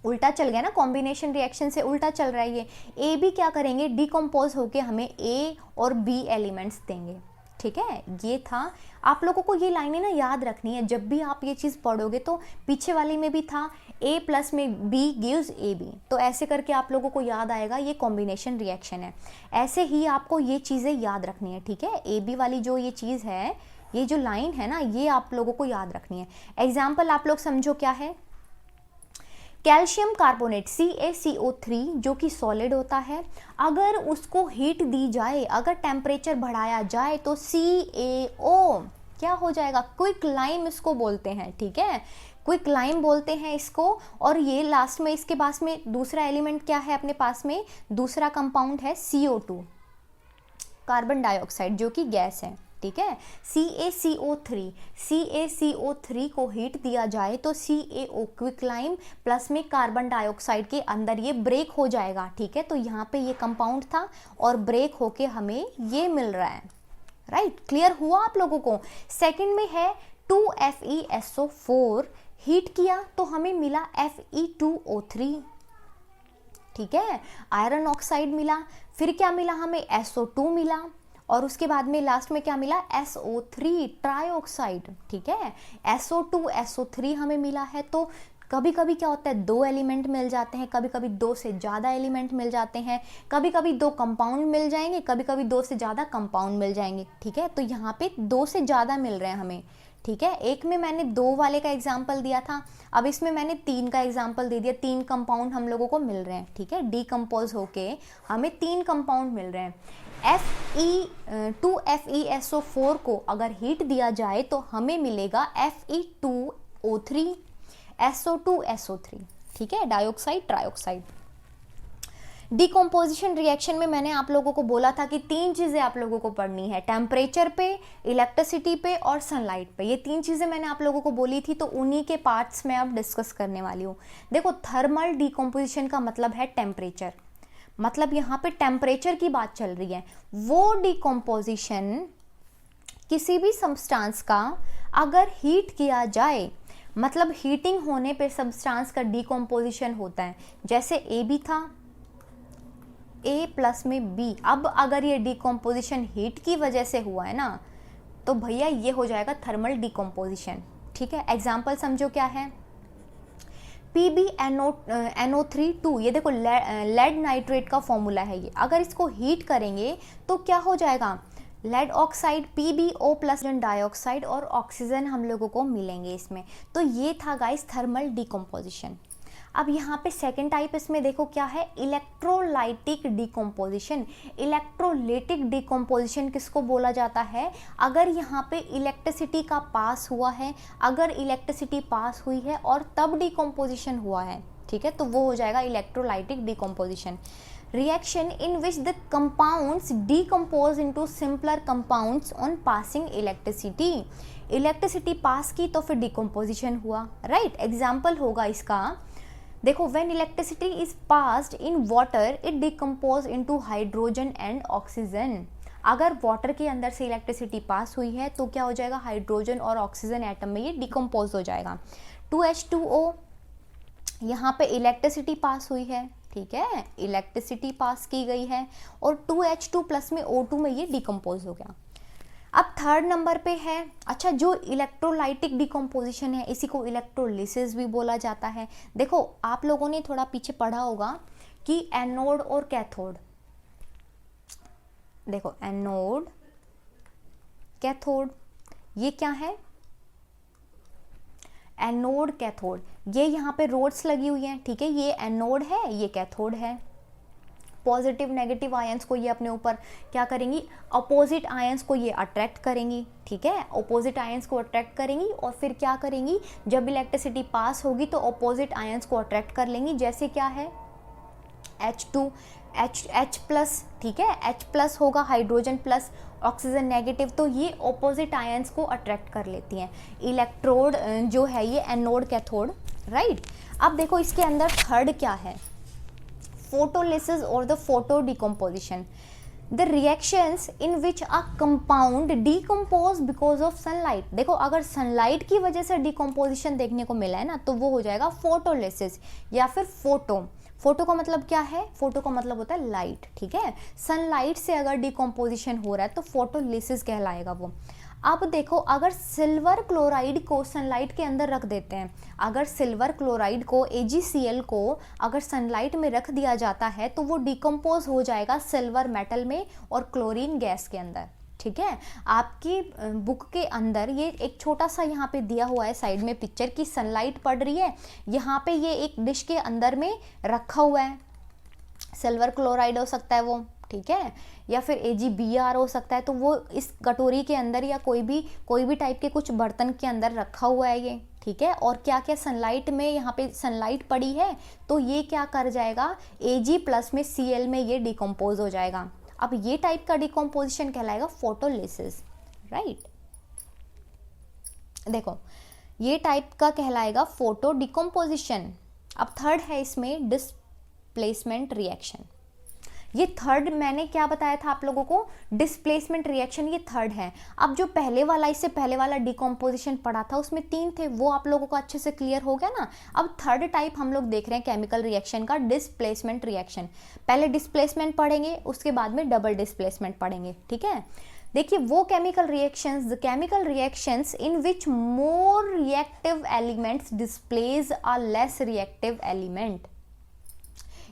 उल्टा चल गया ना, कॉम्बिनेशन रिएक्शन से उल्टा चल रहा है ये। AB क्या करेंगे, डिकम्पोज होके हमें A और B एलिमेंट्स देंगे, ठीक है, ये था। आप लोगों को ये लाइनें ना याद रखनी है, जब भी आप ये चीज़ पढ़ोगे तो पीछे वाली में भी था A प्लस में B गिव्स AB, तो ऐसे करके आप लोगों को याद आएगा ये कॉम्बिनेशन रिएक्शन है। ऐसे ही आपको ये चीज़ें याद रखनी है, ठीक है। AB वाली जो ये चीज़ है, ये जो लाइन है ना, ये आप लोगों को याद रखनी है। एग्जाम्पल आप लोग समझो क्या है। कैल्शियम कार्बोनेट CaCO3 जो कि सॉलिड होता है, अगर उसको हीट दी जाए, अगर टेम्परेचर बढ़ाया जाए तो CaO क्या हो जाएगा, क्विक लाइम इसको बोलते हैं, ठीक है, क्विक लाइम बोलते हैं इसको। और ये लास्ट में इसके पास में दूसरा एलिमेंट क्या है, अपने पास में दूसरा कंपाउंड है CO2, कार्बन डाइऑक्साइड, जो कि गैस है, ठीक है। CaCO3 को हीट दिया जाए तो CaO क्विक लाइम प्लस में कार्बन डाइऑक्साइड के अंदर ये ब्रेक हो जाएगा, ठीक है। तो यहाँ पे ये कंपाउंड था और ब्रेक होके हमें ये मिल रहा है, राइट। क्लियर हुआ आप लोगों को। सेकंड में है 2FeSO4, हीट किया तो हमें मिला Fe2O3, ठीक है, आयरन ऑक्साइड मिला। फिर क्या मिला हमें, SO2 मिला, और उसके बाद में लास्ट में क्या मिला, SO3 ट्राइऑक्साइड, ठीक है। SO2 SO3 हमें मिला है। तो कभी कभी क्या होता है, दो एलिमेंट मिल जाते हैं, कभी कभी दो से ज़्यादा एलिमेंट मिल जाते हैं, कभी कभी दो कंपाउंड मिल जाएंगे, कभी कभी दो से ज़्यादा कंपाउंड मिल जाएंगे, ठीक है। तो यहाँ पे दो से ज़्यादा मिल रहे हैं हमें, ठीक है। एक में मैंने 2 वाले का एग्जाम्पल दिया था, अब इसमें मैंने 3 का एग्जाम्पल दे दिया। 3 कंपाउंड हम लोगों को मिल रहे हैं, ठीक है, डीकम्पोज होके हमें 3 कंपाउंड मिल रहे हैं। Fe2FeSO4 को अगर हीट दिया जाए तो हमें मिलेगा Fe2O3 SO2 SO3, ठीक है, डाइऑक्साइड ट्राइऑक्साइड। डिकम्पोजिशन रिएक्शन में मैंने आप लोगों को बोला था कि 3 चीज़ें आप लोगों को पढ़नी है, टेम्परेचर पे, इलेक्ट्रिसिटी पे और सनलाइट पे। ये 3 चीज़ें मैंने आप लोगों को बोली थी, तो उन्हीं के पार्ट्स में अब डिस्कस करने वाली हूँ। देखो, थर्मल डिकम्पोजिशन का मतलब है टेम्परेचर, मतलब यहाँ पे टेम्परेचर की बात चल रही है। वो डिकम्पोजिशन किसी भी सब्सटेंस का अगर हीट किया जाए, मतलब हीटिंग होने पे सब्सटेंस का डिकम्पोजिशन होता है। जैसे AB था, A प्लस में B, अब अगर ये डिकम्पोजिशन हीट की वजह से हुआ है ना, तो भैया ये हो जाएगा थर्मल डिकम्पोजिशन, ठीक है। एग्जाम्पल समझो क्या है, PbNO3 ये देखो लेड नाइट्रेट का फॉर्मूला है ये। अगर इसको हीट करेंगे तो क्या हो जाएगा, lead oxide PbO plus dioxide और ऑक्सीजन हम लोगों को मिलेंगे इसमें। तो ये था गाइस थर्मल डिकम्पोजिशन। अब यहाँ पे सेकेंड टाइप इसमें देखो क्या है, इलेक्ट्रोलाइटिक डिकम्पोजिशन। इलेक्ट्रोलाइटिक डिकम्पोजिशन किसको बोला जाता है, अगर यहाँ पे इलेक्ट्रिसिटी का पास हुआ है, अगर इलेक्ट्रिसिटी पास हुई है और तब डिकम्पोजिशन हुआ है, ठीक है, तो वो हो जाएगा electrolytic decomposition. Reaction in which the compounds decompose into simpler compounds on passing electricity. Electricity pass की तो फिर डिकम्पोजिशन हुआ, राइट। एग्जाम्पल होगा इसका, देखो, when electricity is passed in water it decompose into hydrogen and oxygen। अगर water के अंदर से इलेक्ट्रिसिटी पास हुई है तो क्या हो जाएगा, हाइड्रोजन और ऑक्सीजन एटम में ये डिकम्पोज हो जाएगा। 2H2O, यहाँ पे इलेक्ट्रिसिटी पास हुई है, ठीक है, इलेक्ट्रिसिटी पास की गई है, और 2H2 प्लस में O2 में ये डिकम्पोज हो गया। अब थर्ड नंबर पे है, अच्छा, जो इलेक्ट्रोलाइटिक डिकम्पोजिशन है इसी को इलेक्ट्रोलिसिस भी बोला जाता है। देखो, आप लोगों ने थोड़ा पीछे पढ़ा होगा कि एनोड और कैथोड, देखो एनोड कैथोड, ये क्या है, एनोड कैथोड, ये यहाँ पे रोड्स लगी हुई हैं, ठीक है, ये एनोड है, ये कैथोड है। पॉजिटिव नेगेटिव आयंस को ये अपने ऊपर क्या करेंगी, अपोजिट आयंस को ये अट्रैक्ट करेंगी, ठीक है, अपोजिट आयंस को अट्रैक्ट करेंगी, और फिर क्या करेंगी, जब इलेक्ट्रिसिटी पास होगी तो अपोजिट आयंस को अट्रैक्ट कर लेंगी। जैसे क्या है, H2 H प्लस, ठीक है, H प्लस होगा, हाइड्रोजन प्लस, ऑक्सीजन नेगेटिव, तो ये अपोजिट आयंस को अट्रैक्ट कर लेती हैं। इलेक्ट्रोड जो है ये एनोड कैथोड, राइट। अब देखो इसके अंदर थर्ड क्या है, फोटोलिसिस और the photo decomposition. The reactions in which a compound decompose because of sunlight. देखो अगर सनलाइट की वजह से डिकम्पोजिशन देखने को मिला है ना, तो वो हो जाएगा फोटोलिसिस या फिर फोटो। फोटो का मतलब क्या है? फोटो का मतलब होता है लाइट, ठीक है। सनलाइट से अगर डिकम्पोजिशन हो रहा है तो फोटोलिसिस कहलाएगा वो। अब देखो अगर सिल्वर क्लोराइड को सनलाइट के अंदर रख देते हैं, अगर सिल्वर क्लोराइड को AgCl को अगर सनलाइट में रख दिया जाता है तो वो डिकम्पोज हो जाएगा सिल्वर मेटल में और क्लोरीन गैस के अंदर, ठीक है। आपकी बुक के अंदर ये एक छोटा सा यहाँ पे दिया हुआ है साइड में पिक्चर की सनलाइट पड़ रही है, यहाँ पे ये एक डिश के अंदर में रखा हुआ है, सिल्वर क्लोराइड हो सकता है वो, ठीक है, या फिर AgBr हो सकता है। तो वो इस कटोरी के अंदर या कोई भी टाइप के कुछ बर्तन के अंदर रखा हुआ है ये, ठीक है। और क्या क्या सनलाइट में यहाँ पे सनलाइट पड़ी है तो ये क्या कर जाएगा, Ag प्लस में Cl में ये डिकम्पोज हो जाएगा। अब ये टाइप का डिकम्पोजिशन कहलाएगा फोटोलिसिस, राइट। देखो ये टाइप का कहलाएगा फोटो डिकम्पोजिशन। अब थर्ड है इसमें डिस्प्लेसमेंट रिएक्शन। ये थर्ड मैंने क्या बताया था आप लोगों को, डिस्प्लेसमेंट रिएक्शन, ये थर्ड है। अब जो पहले वाला, इससे पहले वाला डिकम्पोजिशन पढ़ा था उसमें 3 थे, वो आप लोगों को अच्छे से क्लियर हो गया ना। अब थर्ड टाइप हम लोग देख रहे हैं केमिकल रिएक्शन का, डिस्प्लेसमेंट रिएक्शन। पहले डिस्प्लेसमेंट पढ़ेंगे, उसके बाद में डबल डिस्प्लेसमेंट पढ़ेंगे, ठीक है। देखिए वो chemical reactions in which more reactive elements displace a less reactive element,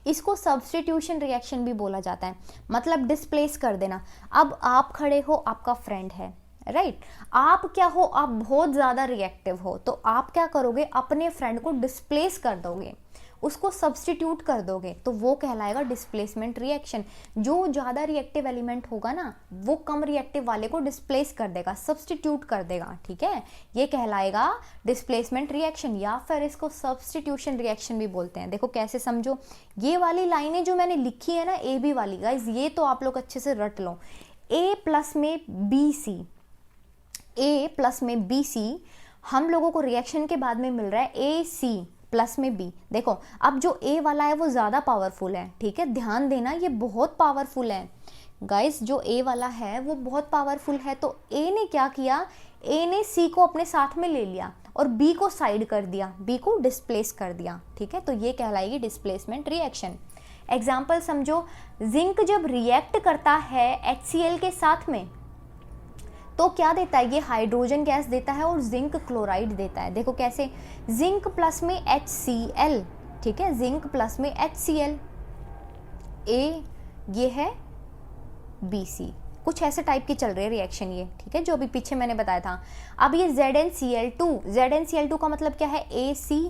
इसको सब्स्टिट्यूशन रिएक्शन भी बोला जाता है, मतलब डिस्प्लेस कर देना। अब आप खड़े हो, आपका फ्रेंड है, राइट, आप क्या हो, आप बहुत ज़्यादा रिएक्टिव हो, तो आप क्या करोगे, अपने फ्रेंड को डिस्प्लेस कर दोगे, उसको सब्स्टिट्यूट कर दोगे, तो वो कहलाएगा डिस्प्लेसमेंट रिएक्शन। जो ज़्यादा रिएक्टिव एलिमेंट होगा ना वो कम रिएक्टिव वाले को डिस्प्लेस कर देगा, सब्स्टिट्यूट कर देगा, ठीक है। ये कहलाएगा डिस्प्लेसमेंट रिएक्शन, या फिर इसको सब्स्टिट्यूशन रिएक्शन भी बोलते हैं। देखो कैसे समझो, ये वाली लाइनें जो मैंने लिखी है ना AB वाली, गाइज ये तो आप लोग अच्छे से रट लो। A प्लस में BC, A प्लस में BC हम लोगों को रिएक्शन के बाद में मिल रहा है AC प्लस में B। देखो अब जो A वाला है वो ज़्यादा पावरफुल है, ठीक है, ध्यान देना ये बहुत पावरफुल है गाइस, जो A वाला है वो बहुत पावरफुल है। तो A ने क्या किया, A ने C को अपने साथ में ले लिया और B को साइड कर दिया, B को डिस्प्लेस कर दिया, ठीक है। तो ये कहलाएगी डिस्प्लेसमेंट रिएक्शन। एग्जाम्पल समझो, जिंक जब रिएक्ट करता है HCl के साथ में तो क्या देता है, ये हाइड्रोजन गैस देता है और जिंक क्लोराइड देता है। देखो कैसे, जिंक प्लस में HCl, ठीक है, जिंक प्लस में HCl, A ये है BC, कुछ ऐसे टाइप की चल रही है रिएक्शन ये, ठीक है, जो अभी पीछे मैंने बताया था। अब ये ZnCl2, ZnCl2 का मतलब क्या है, AC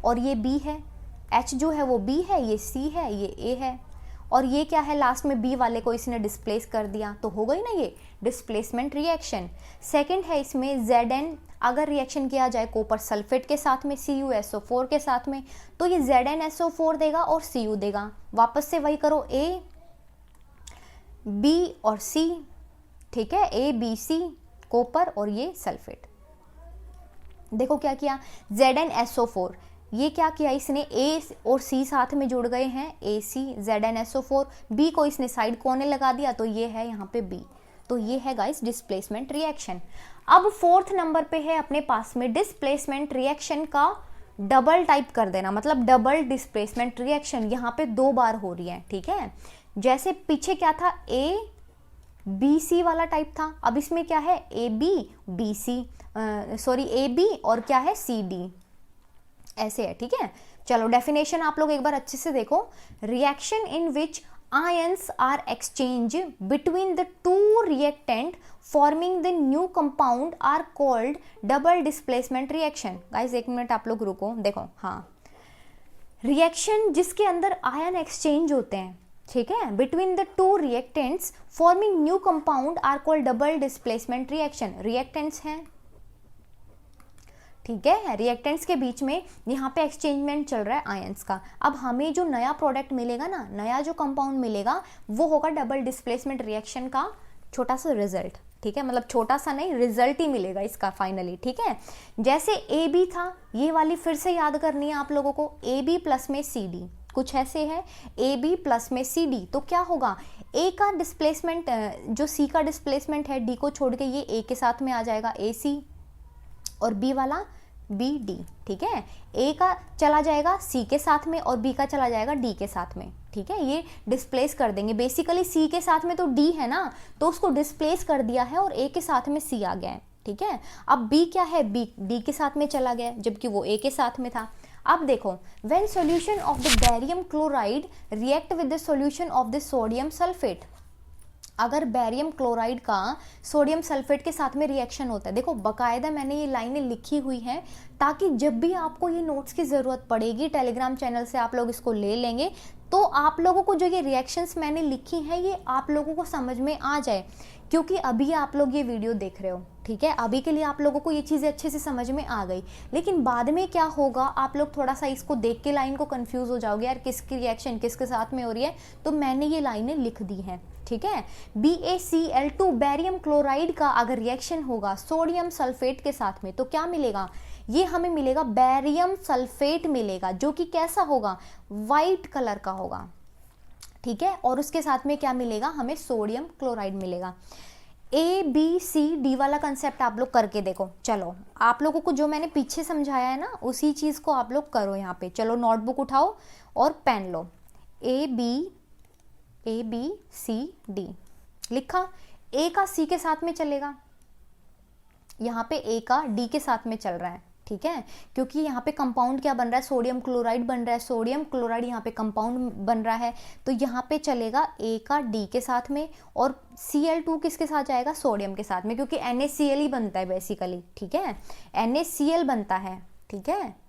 और ये B है, H जो है वो B है, ये C है, ये A है, और ये क्या है, लास्ट में B वाले को इसने डिस्प्लेस कर दिया, तो हो गई ना ये डिस्प्लेसमेंट रिएक्शन। सेकंड है इसमें Zn, अगर रिएक्शन किया जाए कॉपर सल्फेट के साथ में CuSO4 के साथ में, तो ये ZnSO4 देगा और Cu देगा। वापस से वही करो, A B और C, ठीक है, ABC कॉपर और ये सल्फेट। देखो क्या किया, ZnSO4, ये क्या किया इसने, A और C साथ में जुड़ गए हैं, AC ZnSO4, B को इसने साइड कोने लगा दिया, तो ये है यहाँ पे B। तो ये है गाइस डिस्प्लेसमेंट रिएक्शन। अब फोर्थ नंबर पे है अपने पास में डिस्प्लेसमेंट रिएक्शन का डबल टाइप कर देना, मतलब डबल डिस्प्लेसमेंट रिएक्शन यहाँ पे 2 बार हो रही है, ठीक है। जैसे पीछे क्या था, ABC वाला टाइप था, अब इसमें क्या है, AB और क्या है CD, ऐसे है, ठीक है। चलो डेफिनेशन आप लोग एक बार अच्छे से देखो, reaction in which ions are exchange between the two reactant forming the new compound are called double displacement reaction. Guys एक मिनट आप लोग रुको, देखो, हाँ, रिएक्शन जिसके अंदर आयन एक्सचेंज होते हैं, ठीक है, between the two reactants forming new compound are called double displacement reaction. Reactants हैं, ठीक है, रिएक्टेंट्स के बीच में यहाँ पे एक्सचेंजमेंट चल रहा है आयंस का। अब हमें जो नया प्रोडक्ट मिलेगा ना, नया जो कंपाउंड मिलेगा वो होगा डबल डिस्प्लेसमेंट रिएक्शन का छोटा सा रिजल्ट, ठीक है, मतलब छोटा सा नहीं, रिजल्ट ही मिलेगा इसका फाइनली, ठीक है। जैसे AB था, ये वाली फिर से याद करनी है आप लोगों को, AB प्लस में CD, कुछ ऐसे है AB प्लस में CD, तो क्या होगा, ए का डिस्प्लेसमेंट, जो सी का डिस्प्लेसमेंट है डी को छोड़ के ये ए के साथ में आ जाएगा ए सी, और बी वाला बी डी, ठीक है। ए का चला जाएगा सी के साथ में और बी का चला जाएगा डी के साथ में, ठीक है। ये डिस्प्लेस कर देंगे, बेसिकली सी के साथ में तो डी है ना, तो उसको डिस्प्लेस कर दिया है और ए के साथ में सी आ गया है, ठीक है। अब बी क्या है, बी डी के साथ में चला गया जबकि वो ए के साथ में था। अब देखो, when solution of the barium chloride react with the solution of the sodium sulphate, अगर बेरियम क्लोराइड का सोडियम सल्फेट के साथ में रिएक्शन होता है, देखो बकायदा मैंने ये लाइनें लिखी हुई हैं ताकि जब भी आपको ये नोट्स की ज़रूरत पड़ेगी टेलीग्राम चैनल से आप लोग इसको ले लेंगे, तो आप लोगों को जो ये रिएक्शंस मैंने लिखी हैं ये आप लोगों को समझ में आ जाए, क्योंकि अभी आप लोग ये वीडियो देख रहे हो, ठीक है। अभी के लिए आप लोगों को ये चीज़ें अच्छे से समझ में आ गई, लेकिन बाद में क्या होगा, आप लोग थोड़ा सा इसको देख के लाइन को कंफ्यूज हो जाओगे, यार किसकी रिएक्शन किसके साथ में हो रही है, तो मैंने ये लाइनें लिख दी हैं, ठीक है। BaCl2 बेरियम क्लोराइड का अगर रिएक्शन होगा सोडियम सल्फेट के साथ में तो क्या मिलेगा, ये हमें मिलेगा बेरियम सल्फेट मिलेगा, जो कि कैसा होगा, वाइट कलर का होगा, ठीक है। और उसके साथ में क्या मिलेगा, हमें सोडियम क्लोराइड मिलेगा। ABCD वाला कंसेप्ट आप लोग करके देखो। चलो आप लोगों को जो मैंने पीछे समझाया है ना उसी चीज़ को आप लोग करो यहाँ पे। चलो नोटबुक उठाओ और पेन लो। ABCD लिखा, A का C के साथ में चलेगा, यहाँ पे A का D के साथ में चल रहा है, ठीक है, क्योंकि यहाँ पे कंपाउंड क्या बन रहा है, सोडियम क्लोराइड बन रहा है, सोडियम क्लोराइड यहाँ पे कंपाउंड बन रहा है, तो यहाँ पे चलेगा A का D के साथ में, और Cl2 किसके साथ जाएगा, सोडियम के साथ में, क्योंकि NaCl ही बनता है बेसिकली, ठीक है, NaCl बनता है, ठीक है।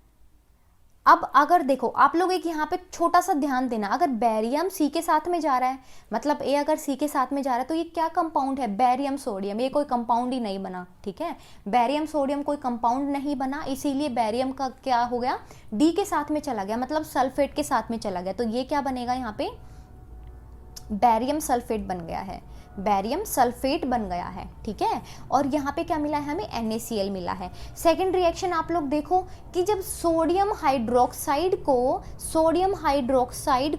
अब अगर देखो आप लोग एक यहाँ पे छोटा सा ध्यान देना, अगर बेरियम सी के साथ में जा रहा है, मतलब ए अगर सी के साथ में जा रहा है, तो ये क्या कंपाउंड है, बेरियम सोडियम, ये कोई कंपाउंड ही नहीं बना, ठीक है। बेरियम सोडियम कोई कंपाउंड नहीं बना, इसीलिए बेरियम का क्या हो गया, डी के साथ में चला गया, मतलब सल्फेट के साथ में चला गया, तो ये क्या बनेगा, यहाँ पे बेरियम सल्फेट बन गया है, बेरियम सल्फेट बन गया है, ठीक है। और यहाँ पे क्या मिला है, हमें NaCl मिला है। सेकंड रिएक्शन आप लोग देखो कि जब सोडियम हाइड्रोक्साइड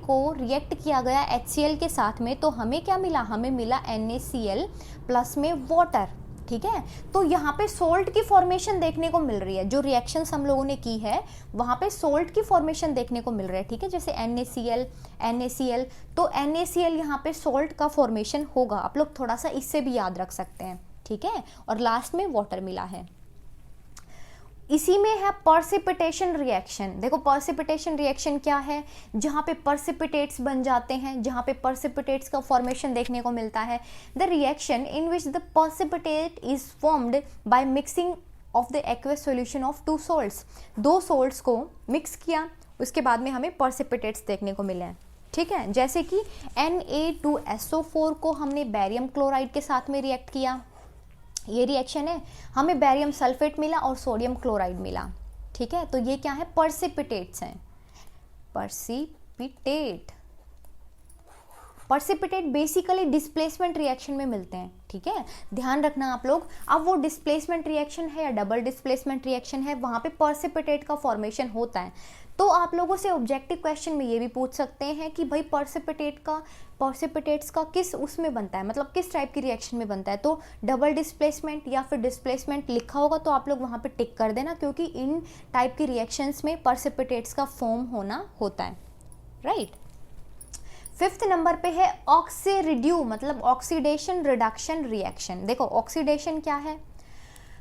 को रिएक्ट किया गया HCl के साथ में, तो हमें क्या मिला, हमें मिला NaCl प्लस में वाटर, ठीक है। तो यहाँ पे सोल्ट की फॉर्मेशन देखने को मिल रही है, जो रिएक्शंस हम लोगों ने की है वहाँ पे सोल्ट की फॉर्मेशन देखने को मिल रहा है, ठीक है, जैसे NaCl, तो NaCl यहाँ पे सोल्ट का फॉर्मेशन होगा, आप लोग थोड़ा सा इससे भी याद रख सकते हैं, ठीक है। और लास्ट में वाटर मिला है। इसी में है पर्सिपिटेशन रिएक्शन। देखो पर्सिपिटेशन रिएक्शन क्या है, जहाँ पे पर्सिपिटेट्स बन जाते हैं, जहाँ पे पर्सिपिटेट्स का फॉर्मेशन देखने को मिलता है। The reaction in which the precipitate is formed by mixing of the aqueous solution of two salts. दो सोल्ट्स को मिक्स किया, उसके बाद में हमें पर्सिपिटेट्स देखने को मिले हैं, ठीक है। जैसे कि Na2SO4 को हमने बेरियम क्लोराइड के साथ में रिएक्ट किया, ये रिएक्शन है, हमें बेरियम सल्फेट मिला और सोडियम क्लोराइड मिला, ठीक है। तो ये क्या है, पर्सिपिटेट्स हैं। पर्सिपिटेट बेसिकली डिस्प्लेसमेंट रिएक्शन में मिलते हैं, ठीक है, ध्यान रखना आप लोग। अब वो डिस्प्लेसमेंट रिएक्शन है या डबल डिस्प्लेसमेंट रिएक्शन है, वहाँ पे पर्सिपिटेट का फॉर्मेशन होता है। तो आप लोगों से ऑब्जेक्टिव क्वेश्चन में ये भी पूछ सकते हैं कि भाई पर्सिपिटेट्स का किस उसमें बनता है, मतलब किस टाइप की रिएक्शन में बनता है, तो डबल डिस्प्लेसमेंट या फिर डिस्प्लेसमेंट लिखा होगा तो आप लोग वहाँ पे टिक कर देना, क्योंकि इन टाइप की रिएक्शंस में पर्सिपिटेट्स का फॉर्म होना होता है, राइट। फिफ्थ नंबर पे है ऑक्सीरिड्यू, मतलब ऑक्सीडेशन रिडक्शन रिएक्शन। देखो ऑक्सीडेशन क्या है,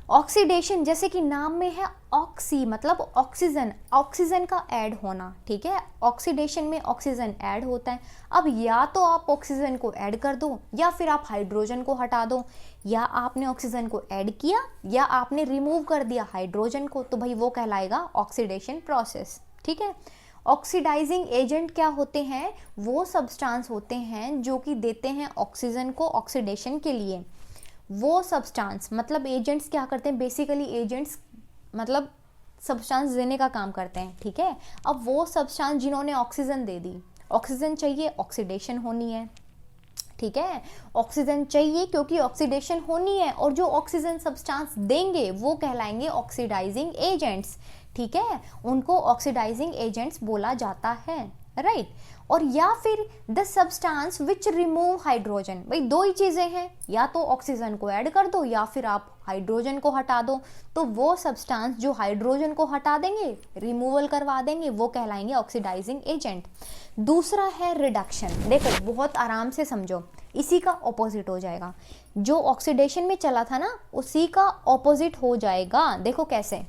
ऑक्सीडेशन जैसे कि नाम में है ऑक्सी, मतलब ऑक्सीजन, ऑक्सीजन का ऐड होना, ठीक है। ऑक्सीडेशन में ऑक्सीजन ऐड होता है। अब या तो आप ऑक्सीजन को ऐड कर दो या फिर आप हाइड्रोजन को हटा दो, या आपने ऑक्सीजन को ऐड किया या आपने रिमूव कर दिया हाइड्रोजन को, तो भाई वो कहलाएगा ऑक्सीडेशन प्रोसेस, ठीक है। ऑक्सीडाइजिंग एजेंट क्या होते हैं, वो सब्सटेंस होते हैं जो कि देते हैं ऑक्सीजन को ऑक्सीडेशन के लिए। वो सब्सटेंस मतलब एजेंट्स क्या करते हैं, बेसिकली एजेंट्स मतलब सब्सटेंस देने का काम करते हैं, ठीक है। अब वो सब्सटेंस जिन्होंने ऑक्सीजन दे दी, ऑक्सीजन चाहिए, ऑक्सीडेशन होनी है, ठीक है, ऑक्सीजन चाहिए क्योंकि ऑक्सीडेशन होनी है, और जो ऑक्सीजन सब्सटेंस देंगे वो कहलाएंगे ऑक्सीडाइजिंग एजेंट्स, ठीक है, उनको ऑक्सीडाइजिंग एजेंट्स बोला जाता है, राइट और या फिर the substance which remove hydrogen, भाई दो ही चीजें हैं, या तो ऑक्सीजन को ऐड कर दो या फिर आप हाइड्रोजन को हटा दो, तो वो सब्सटेंस जो हाइड्रोजन को हटा देंगे, रिमूवल करवा देंगे, वो कहलाएंगे ऑक्सीडाइजिंग एजेंट। दूसरा है रिडक्शन, देखो बहुत आराम से समझो, इसी का ऑपोजिट हो जाएगा, जो ऑक्सीडेशन में चला था ना उसी का ऑपोजिट हो जाएगा। देखो कैसे,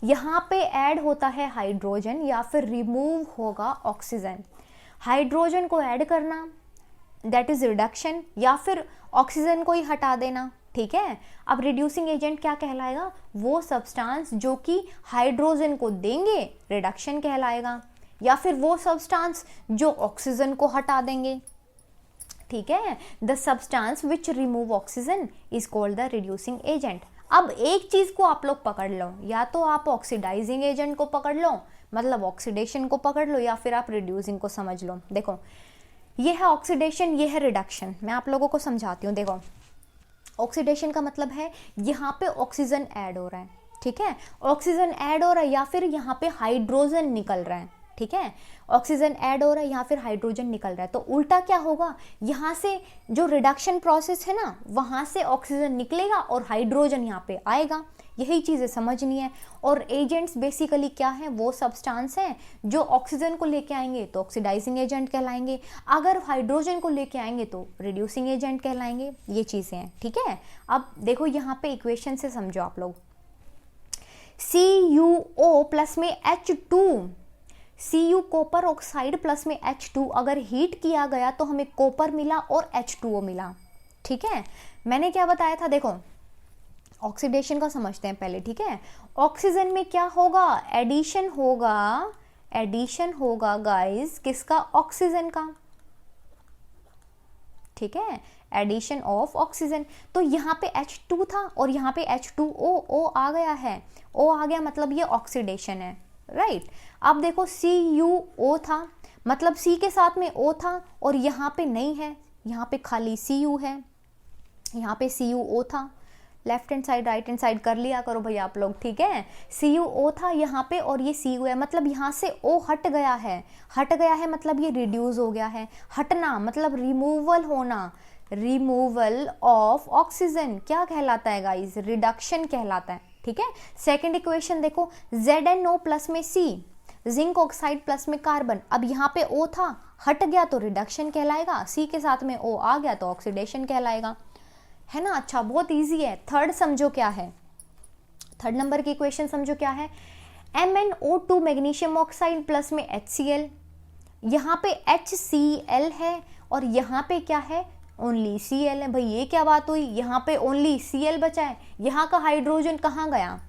यहाँ पे ऐड होता है हाइड्रोजन या फिर रिमूव होगा ऑक्सीजन, हाइड्रोजन को ऐड करना दैट इज रिडक्शन, या फिर ऑक्सीजन को ही हटा देना, ठीक है। अब रिड्यूसिंग एजेंट क्या कहलाएगा, वो सब्सटेंस जो कि हाइड्रोजन को देंगे, रिडक्शन कहलाएगा, या फिर वो सब्सटेंस जो ऑक्सीजन को हटा देंगे, ठीक है। The substance which remove oxygen is called the reducing agent. अब एक चीज को आप लोग पकड़ लो, या तो आप ऑक्सीडाइजिंग एजेंट को पकड़ लो, मतलब ऑक्सीडेशन को पकड़ लो, या फिर आप रिड्यूसिंग को समझ लो। देखो ये है ऑक्सीडेशन, ये है रिडक्शन। मैं आप लोगों को समझाती हूँ। देखो ऑक्सीडेशन का मतलब है यहाँ पे ऑक्सीजन ऐड हो रहा है, ठीक है, ऑक्सीजन ऐड हो रहा है या फिर यहाँ पे हाइड्रोजन निकल रहा है, ठीक है, ऑक्सीजन ऐड हो रहा है या फिर हाइड्रोजन निकल रहा है, तो उल्टा क्या होगा, यहाँ से जो रिडक्शन प्रोसेस है ना वहाँ से ऑक्सीजन निकलेगा और हाइड्रोजन यहाँ पे आएगा। यही चीज़ें समझनी है। और एजेंट्स बेसिकली क्या है, वो सब्सटेंस हैं जो ऑक्सीजन को लेके आएंगे तो ऑक्सीडाइजिंग एजेंट कहलाएंगे, अगर हाइड्रोजन को लेके आएंगे तो रिड्यूसिंग एजेंट कहलाएंगे। ये चीज़ें हैं, ठीक है। अब देखो यहाँ पे इक्वेशन से समझो आप लोग, CuO प्लस में H2, Cu copper oxide plus में H2, अगर हीट किया गया तो हमें कॉपर मिला और H2O मिला, ठीक है। मैंने क्या बताया था, देखो ऑक्सीडेशन का समझते हैं पहले, ठीक है। ऑक्सीजन में क्या होगा, एडिशन होगा, एडिशन होगा गाइस किसका, ऑक्सीजन का, ठीक है, एडिशन ऑफ ऑक्सीजन। तो यहाँ पे H2 था और यहाँ पे H2O, O आ गया है, O आ गया मतलब ये ऑक्सीडेशन है, राइट। अब देखो CuO था, मतलब C के साथ में O था और यहाँ पे नहीं है, यहाँ पे खाली Cu है, यहाँ पे CuO था, left hand side right hand side कर लिया करो भैया आप लोग, ठीक है। CuO था यहाँ पे और ये Cu है, मतलब यहाँ से O हट गया है, हट गया है मतलब ये रिड्यूस हो गया है। हटना मतलब रिमूवल होना, रिमूवल ऑफ ऑक्सीजन क्या कहलाता है गाइस, रिडक्शन कहलाता है, ठीक है। सेकेंड इक्वेशन देखो, ZnO प्लस में C, जिंक ऑक्साइड प्लस में कार्बन, अब यहाँ पे O था, हट गया तो रिडक्शन कहलाएगा, C के साथ में O आ गया तो ऑक्सीडेशन कहलाएगा, है ना। अच्छा बहुत इजी है। थर्ड समझो क्या है, थर्ड नंबर की इक्वेशन समझो क्या है, MnO2 मैग्नीशियम ऑक्साइड प्लस में HCl, यहाँ पे HCl है और यहाँ पे क्या है, ओनली Cl है। भाई ये क्या बात हुई, यहाँ पे ओनली Cl बचा है, यहाँ का हाइड्रोजन कहाँ गया,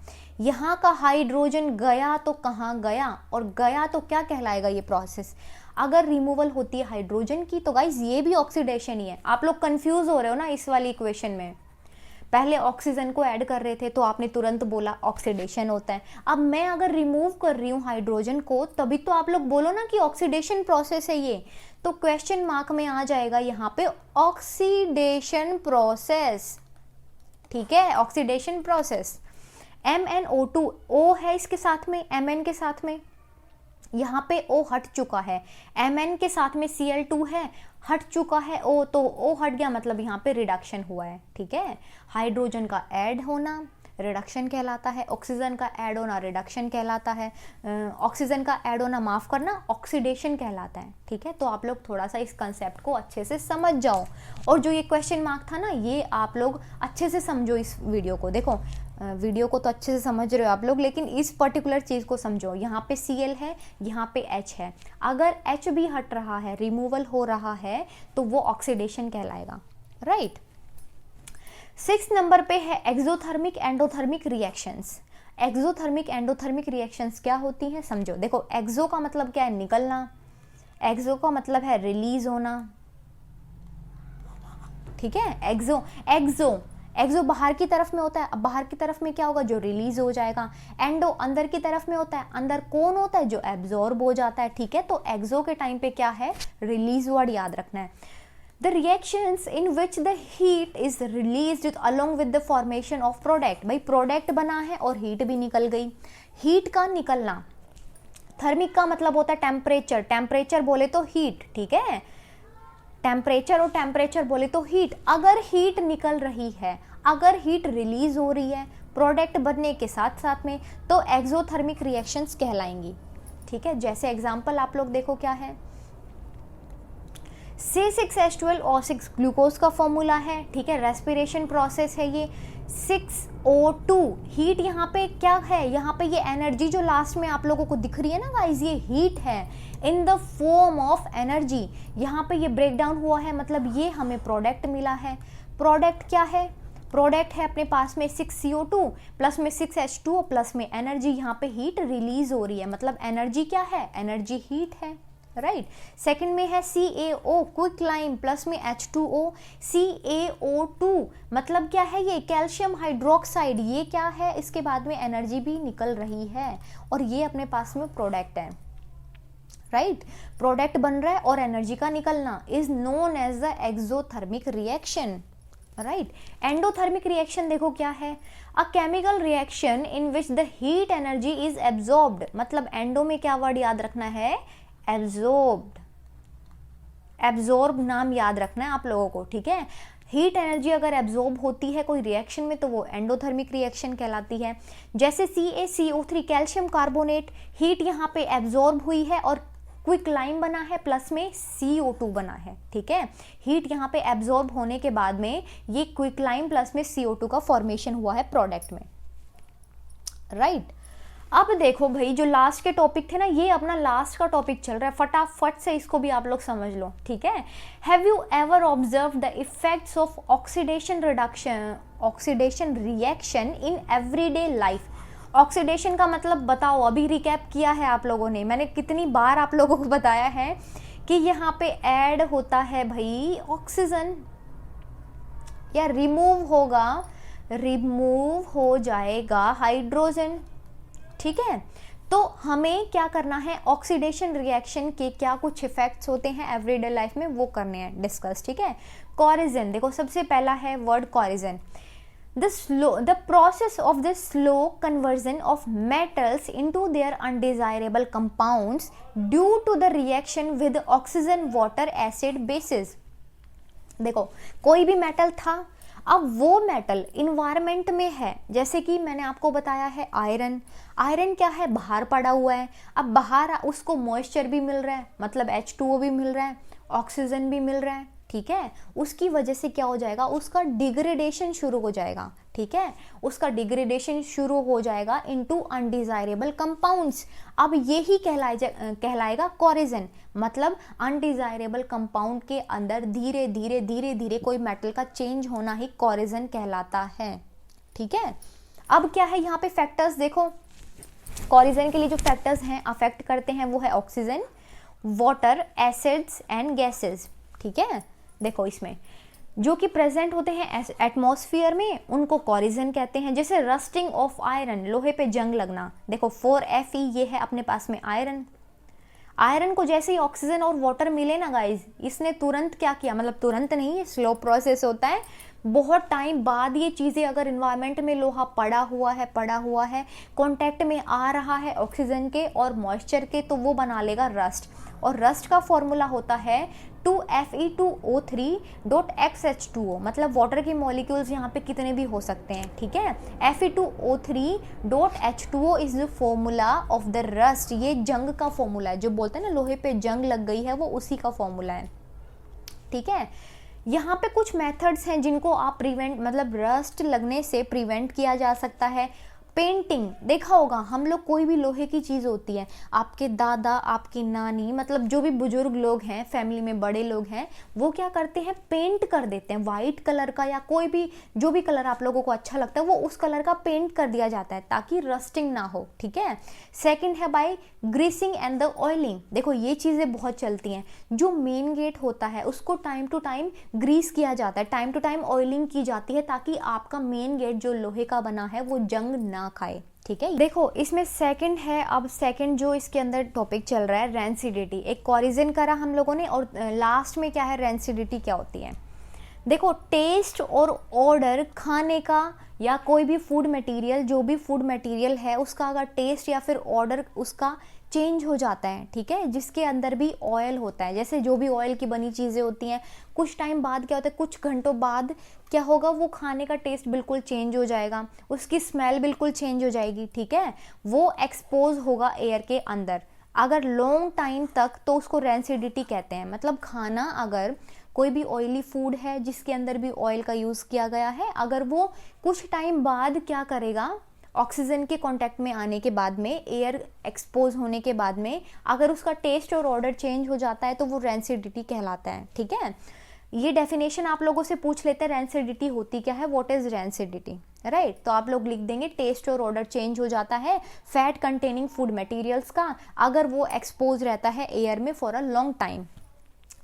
यहाँ का हाइड्रोजन गया तो कहाँ गया, और गया तो क्या कहलाएगा ये प्रोसेस, अगर रिमूवल होती है हाइड्रोजन की तो गाइज ये भी ऑक्सीडेशन ही है। आप लोग कंफ्यूज हो रहे हो ना इस वाली इक्वेशन में, पहले ऑक्सीजन को ऐड कर रहे थे तो आपने तुरंत बोला ऑक्सीडेशन होता है, अब मैं अगर रिमूव कर रही हूँ हाइड्रोजन को तभी तो आप लोग बोलो ना कि ऑक्सीडेशन प्रोसेस है ये, तो क्वेश्चन मार्क में आ जाएगा यहाँ पे ऑक्सीडेशन प्रोसेस, ठीक है, ऑक्सीडेशन प्रोसेस। MnO2 O है इसके साथ में, Mn के साथ में, यहाँ पे O हट चुका है, Mn के साथ में Cl2 है, हट चुका है O, तो O हट गया मतलब यहाँ पे रिडक्शन हुआ है, ठीक है। हाइड्रोजन का ऐड होना रिडक्शन कहलाता है, ऑक्सीजन का ऐड होना रिडक्शन कहलाता है, ऑक्सीजन का ऐड होना माफ करना ऑक्सीडेशन कहलाता है, ठीक है। तो आप लोग थोड़ा सा इस कंसेप्ट को अच्छे से समझ जाओ, और जो ये क्वेश्चन मार्क था ना ये आप लोग अच्छे से समझो इस वीडियो को। देखो वीडियो को तो अच्छे से समझ रहे हो आप लोग, लेकिन इस पर्टिकुलर चीज़ को समझो, यहाँ पे Cl है, यहाँ पे H है, अगर H भी हट रहा है, रिमूवल हो रहा है तो वो ऑक्सीडेशन कहलाएगा, राइट। 6 नंबर पे है exothermic endothermic reactions. Exothermic endothermic reactions क्या होती हैं समझो। देखो एक्सो का मतलब क्या है, निकलना, एक्सो का मतलब है रिलीज होना, ठीक है। एक्सो एक्सो एक्सो बाहर की तरफ में होता है, अब बाहर की तरफ में क्या होगा, जो रिलीज हो जाएगा। एंडो अंदर की तरफ में होता है, अंदर कौन होता है, जो एब्जॉर्ब हो जाता है, ठीक है। तो एक्सो के टाइम पे क्या है, रिलीज वर्ड याद रखना है। The reactions in which the heat is released along with the formation of product, भाई प्रोडक्ट बना है और हीट भी निकल गई, हीट का निकलना। थर्मिक का मतलब होता है टेम्परेचर, टेम्परेचर बोले तो हीट, ठीक है, टेम्परेचर और टेम्परेचर बोले तो हीट। अगर हीट निकल रही है, अगर हीट रिलीज हो रही है प्रोडक्ट बनने के साथ साथ में, तो एक्सोथर्मिक रिएक्शंस कहलाएंगी, ठीक है। जैसे एग्जांपल आप लोग देखो क्या है, C6H12O6 ग्लूकोज का फॉर्मूला है, ठीक है, रेस्पिरेशन प्रोसेस है ये। 6O2 हीट, यहाँ पे क्या है, यहाँ पे ये एनर्जी जो लास्ट में आप लोगों को दिख रही है ना गाइज, ये हीट है in the form of energy. यहाँ पे ये ब्रेक डाउन हुआ है, मतलब ये हमें प्रोडक्ट मिला है। प्रोडक्ट क्या है, प्रोडक्ट है अपने पास में 6CO2 प्लस में 6H2O प्लस में एनर्जी, यहाँ पे हीट रिलीज हो रही है, मतलब एनर्जी क्या है, एनर्जी हीट है, राइट। सेकंड में है CaO क्विकलाइम प्लस में H2O, CaO2 मतलब क्या है, ये कैल्शियम हाइड्रोक्साइड, ये क्या है, इसके बाद में एनर्जी भी निकल रही है और ये अपने पास में प्रोडक्ट है, राइट। प्रोडक्ट बन रहा है और एनर्जी का निकलना is known as the exothermic reaction, right. Endothermic reaction देखो क्या है, a chemical reaction in which the heat energy is absorbed, मतलब एंडो में क्या वर्ड याद रखना है, एब्जॉर्ब्ड, एब्जॉर्ब नाम याद रखना है आप लोगों को, ठीक है। हीट एनर्जी अगर एब्जॉर्ब होती है कोई रिएक्शन में तो वो एंडोथर्मिक रिएक्शन कहलाती है। जैसे CaCO3 कैल्शियम कार्बोनेट, हीट यहाँ पे एब्जॉर्ब हुई है और क्विकलाइम बना है प्लस में CO2 बना है, ठीक है। हीट यहाँ पे एब्जॉर्ब होने के बाद में ये क्विकलाइम प्लस में CO2 का फॉर्मेशन हुआ है प्रोडक्ट में, राइट। अब देखो भाई, जो लास्ट के टॉपिक थे ना, ये अपना लास्ट का टॉपिक चल रहा है, फटाफट से इसको भी आप लोग समझ लो, ठीक है। Have you ever observe the effects of oxidation reaction in everyday life. Oxidation का मतलब बताओ, अभी रिकैप किया है आप लोगों ने, मैंने कितनी बार आप लोगों को बताया है कि यहाँ पे ऐड होता है भाई ऑक्सीजन, या रिमूव होगा, रिमूव हो जाएगा हाइड्रोजन, ठीक है। तो हमें क्या करना है, ऑक्सीडेशन रिएक्शन के क्या कुछ इफेक्ट्स होते हैं एवरीडे लाइफ में वो करने हैं डिस्कस, ठीक है। कॉरिजन देखो, सबसे पहला है word कॉरिजन, the process of the slow conversion of metals into their undesirable compounds due to the reaction with oxygen water acid bases। देखो कोई भी मेटल था, अब वो मेटल इन्वायरमेंट में है, जैसे कि मैंने आपको बताया है आयरन, आयरन क्या है, बाहर पड़ा हुआ है, अब बाहर उसको मॉइस्चर भी मिल रहा है, मतलब H2O भी मिल रहा है, ऑक्सीजन भी मिल रहा है, ठीक है। उसकी वजह से क्या हो जाएगा, उसका डिग्रेडेशन शुरू हो जाएगा, ठीक है, उसका डिग्रेडेशन शुरू हो जाएगा इनटू अनडिजायरेबल कंपाउंड्स। अब यही कहलाएगा कॉरिजन, मतलब अनडिजायरेबल कंपाउंड के अंदर धीरे धीरे धीरे धीरे कोई मेटल का चेंज होना ही कॉरिजन कहलाता है, ठीक है। अब क्या है यहाँ पे फैक्टर्स देखो, कॉरिजन के लिए जो फैक्टर्स हैं अफेक्ट करते हैं वो है oxygen, water, acids and gases, ठीक है। देखो इसमें जो कि प्रेजेंट होते हैं एटमॉस्फेयर में उनको कॉरिजन कहते हैं। जैसे रस्टिंग ऑफ आयरन, लोहे पे जंग लगना, देखो 4Fe ये है अपने पास में आयरन, आयरन को जैसे ही ऑक्सीजन और वाटर मिले ना गाइज, इसने तुरंत क्या किया, मतलब तुरंत नहीं, ये स्लो प्रोसेस होता है, बहुत टाइम बाद ये चीज़ें अगर इन्वायरमेंट में लोहा पड़ा हुआ है कांटेक्ट में आ रहा है ऑक्सीजन के और मॉइस्चर के, तो वो बना लेगा रस्ट, और रस्ट का फॉर्मूला होता है 2Fe2O3.XH2O, मतलब वाटर के मॉलिक्यूल्स यहाँ पे कितने भी हो सकते हैं, ठीक है। Fe2O3.H2O is the formula of the rust, ये जंग का फॉर्मूला है, जो बोलते हैं ना लोहे पे जंग लग गई है, वो उसी का फॉर्मूला है, ठीक है। यहाँ पे कुछ मेथड्स हैं जिनको आप प्रिवेंट, मतलब रस्ट लगने से प्रिवेंट किया जा सकता है। पेंटिंग देखा होगा हम लोग, कोई भी लोहे की चीज़ होती है, आपके दादा, आपकी नानी, मतलब जो भी बुजुर्ग लोग हैं, फैमिली में बड़े लोग हैं, वो क्या करते हैं, पेंट कर देते हैं वाइट कलर का, या कोई भी जो भी कलर आप लोगों को अच्छा लगता है वो उस कलर का पेंट कर दिया जाता है ताकि रस्टिंग ना हो, ठीक है। सेकंड है by greasing and the oiling, देखो ये चीज़ें बहुत चलती हैं, जो मेन गेट होता है उसको टाइम टू टाइम ग्रीस किया जाता है, टाइम टू टाइम ऑयलिंग की जाती है ताकि आपका मेन गेट जो लोहे का बना है वो जंग ना खाए, ठीक है। देखो इसमें सेकंड है, अब सेकंड जो इसके अंदर टॉपिक चल रहा है रेंसिडिटी, एक कॉरिजन करा हम लोगों ने, और लास्ट में क्या है, रेंसिडिटी क्या होती है। देखो टेस्ट और ऑर्डर खाने का या कोई भी फूड मटेरियल, जो भी फूड मटेरियल है उसका अगर टेस्ट या फिर ऑर्डर उसका चेंज हो जाता है, ठीक है, जिसके अंदर भी ऑयल होता है। जैसे जो भी ऑयल की बनी चीज़ें होती हैं, कुछ टाइम बाद क्या होता है, कुछ घंटों बाद क्या होगा, वो खाने का टेस्ट बिल्कुल चेंज हो जाएगा, उसकी स्मेल बिल्कुल चेंज हो जाएगी, ठीक है, वो एक्सपोज होगा एयर के अंदर अगर लॉन्ग टाइम तक, तो उसको रेंसिडिटी कहते हैं। मतलब खाना अगर कोई भी ऑयली फूड है जिसके अंदर भी ऑयल का यूज़ किया गया है, अगर वो कुछ टाइम बाद क्या करेगा, ऑक्सीजन के कांटेक्ट में आने के बाद में, एयर एक्सपोज होने के बाद में अगर उसका टेस्ट और ऑर्डर चेंज हो जाता है तो वो रेंसिडिटी कहलाता है, ठीक है। ये डेफिनेशन आप लोगों से पूछ लेते हैं, रेंसिडिटी होती क्या है, व्हाट इज रेंसिडिटी, राइट। तो आप लोग लिख देंगे टेस्ट और ऑर्डर चेंज हो जाता है फैट कंटेनिंग फूड मटेरियल्स का अगर वो एक्सपोज रहता है एयर में फॉर अ लॉन्ग टाइम।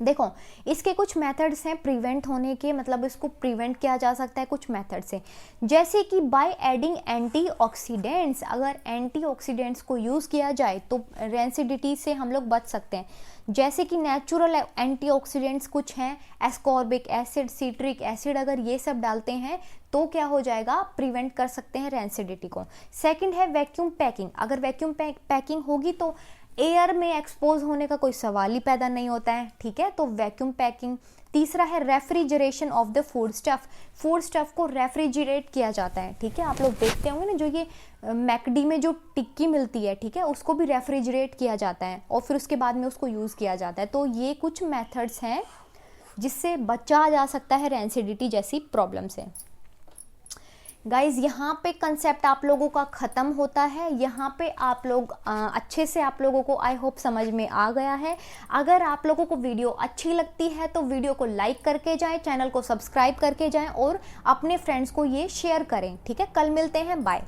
देखो इसके कुछ मेथड्स हैं प्रिवेंट होने के, मतलब इसको प्रिवेंट किया जा सकता है कुछ मेथड से, जैसे कि बाय एडिंग एंटीऑक्सीडेंट्स। अगर एंटीऑक्सीडेंट्स को यूज़ किया जाए तो रेंसिडिटी से हम लोग बच सकते हैं। जैसे कि नेचुरल एंटीऑक्सीडेंट्स कुछ हैं, एस्कॉर्बिक एसिड, सिट्रिक एसिड, अगर ये सब डालते हैं तो क्या हो जाएगा, प्रिवेंट कर सकते हैं रेंसिडिटी को। सेकंड है वैक्यूम पैकिंग। अगर वैक्यूम पैकिंग होगी तो एयर में एक्सपोज होने का कोई सवाल ही पैदा नहीं होता है, ठीक है, तो वैक्यूम पैकिंग। तीसरा है refrigeration of the food stuff. Food stuff को रेफ्रिजरेट किया जाता है, ठीक है। आप लोग देखते होंगे ना, जो ये मैकडी में जो टिक्की मिलती है, ठीक है, उसको भी रेफ्रिजरेट किया जाता है और फिर उसके बाद में उसको यूज़ किया जाता है। तो ये कुछ मेथड्स हैं जिससे बचा जा सकता है रेंसिडिटी जैसी प्रॉब्लम से। गाइज यहाँ पे कंसेप्ट आप लोगों का ख़त्म होता है। यहाँ पे आप लोग अच्छे से, आप लोगों को आई होप समझ में आ गया है। अगर आप लोगों को वीडियो अच्छी लगती है तो वीडियो को लाइक करके जाएं, चैनल को सब्सक्राइब करके जाएं और अपने फ्रेंड्स को ये शेयर करें, ठीक है। कल मिलते हैं, बाय।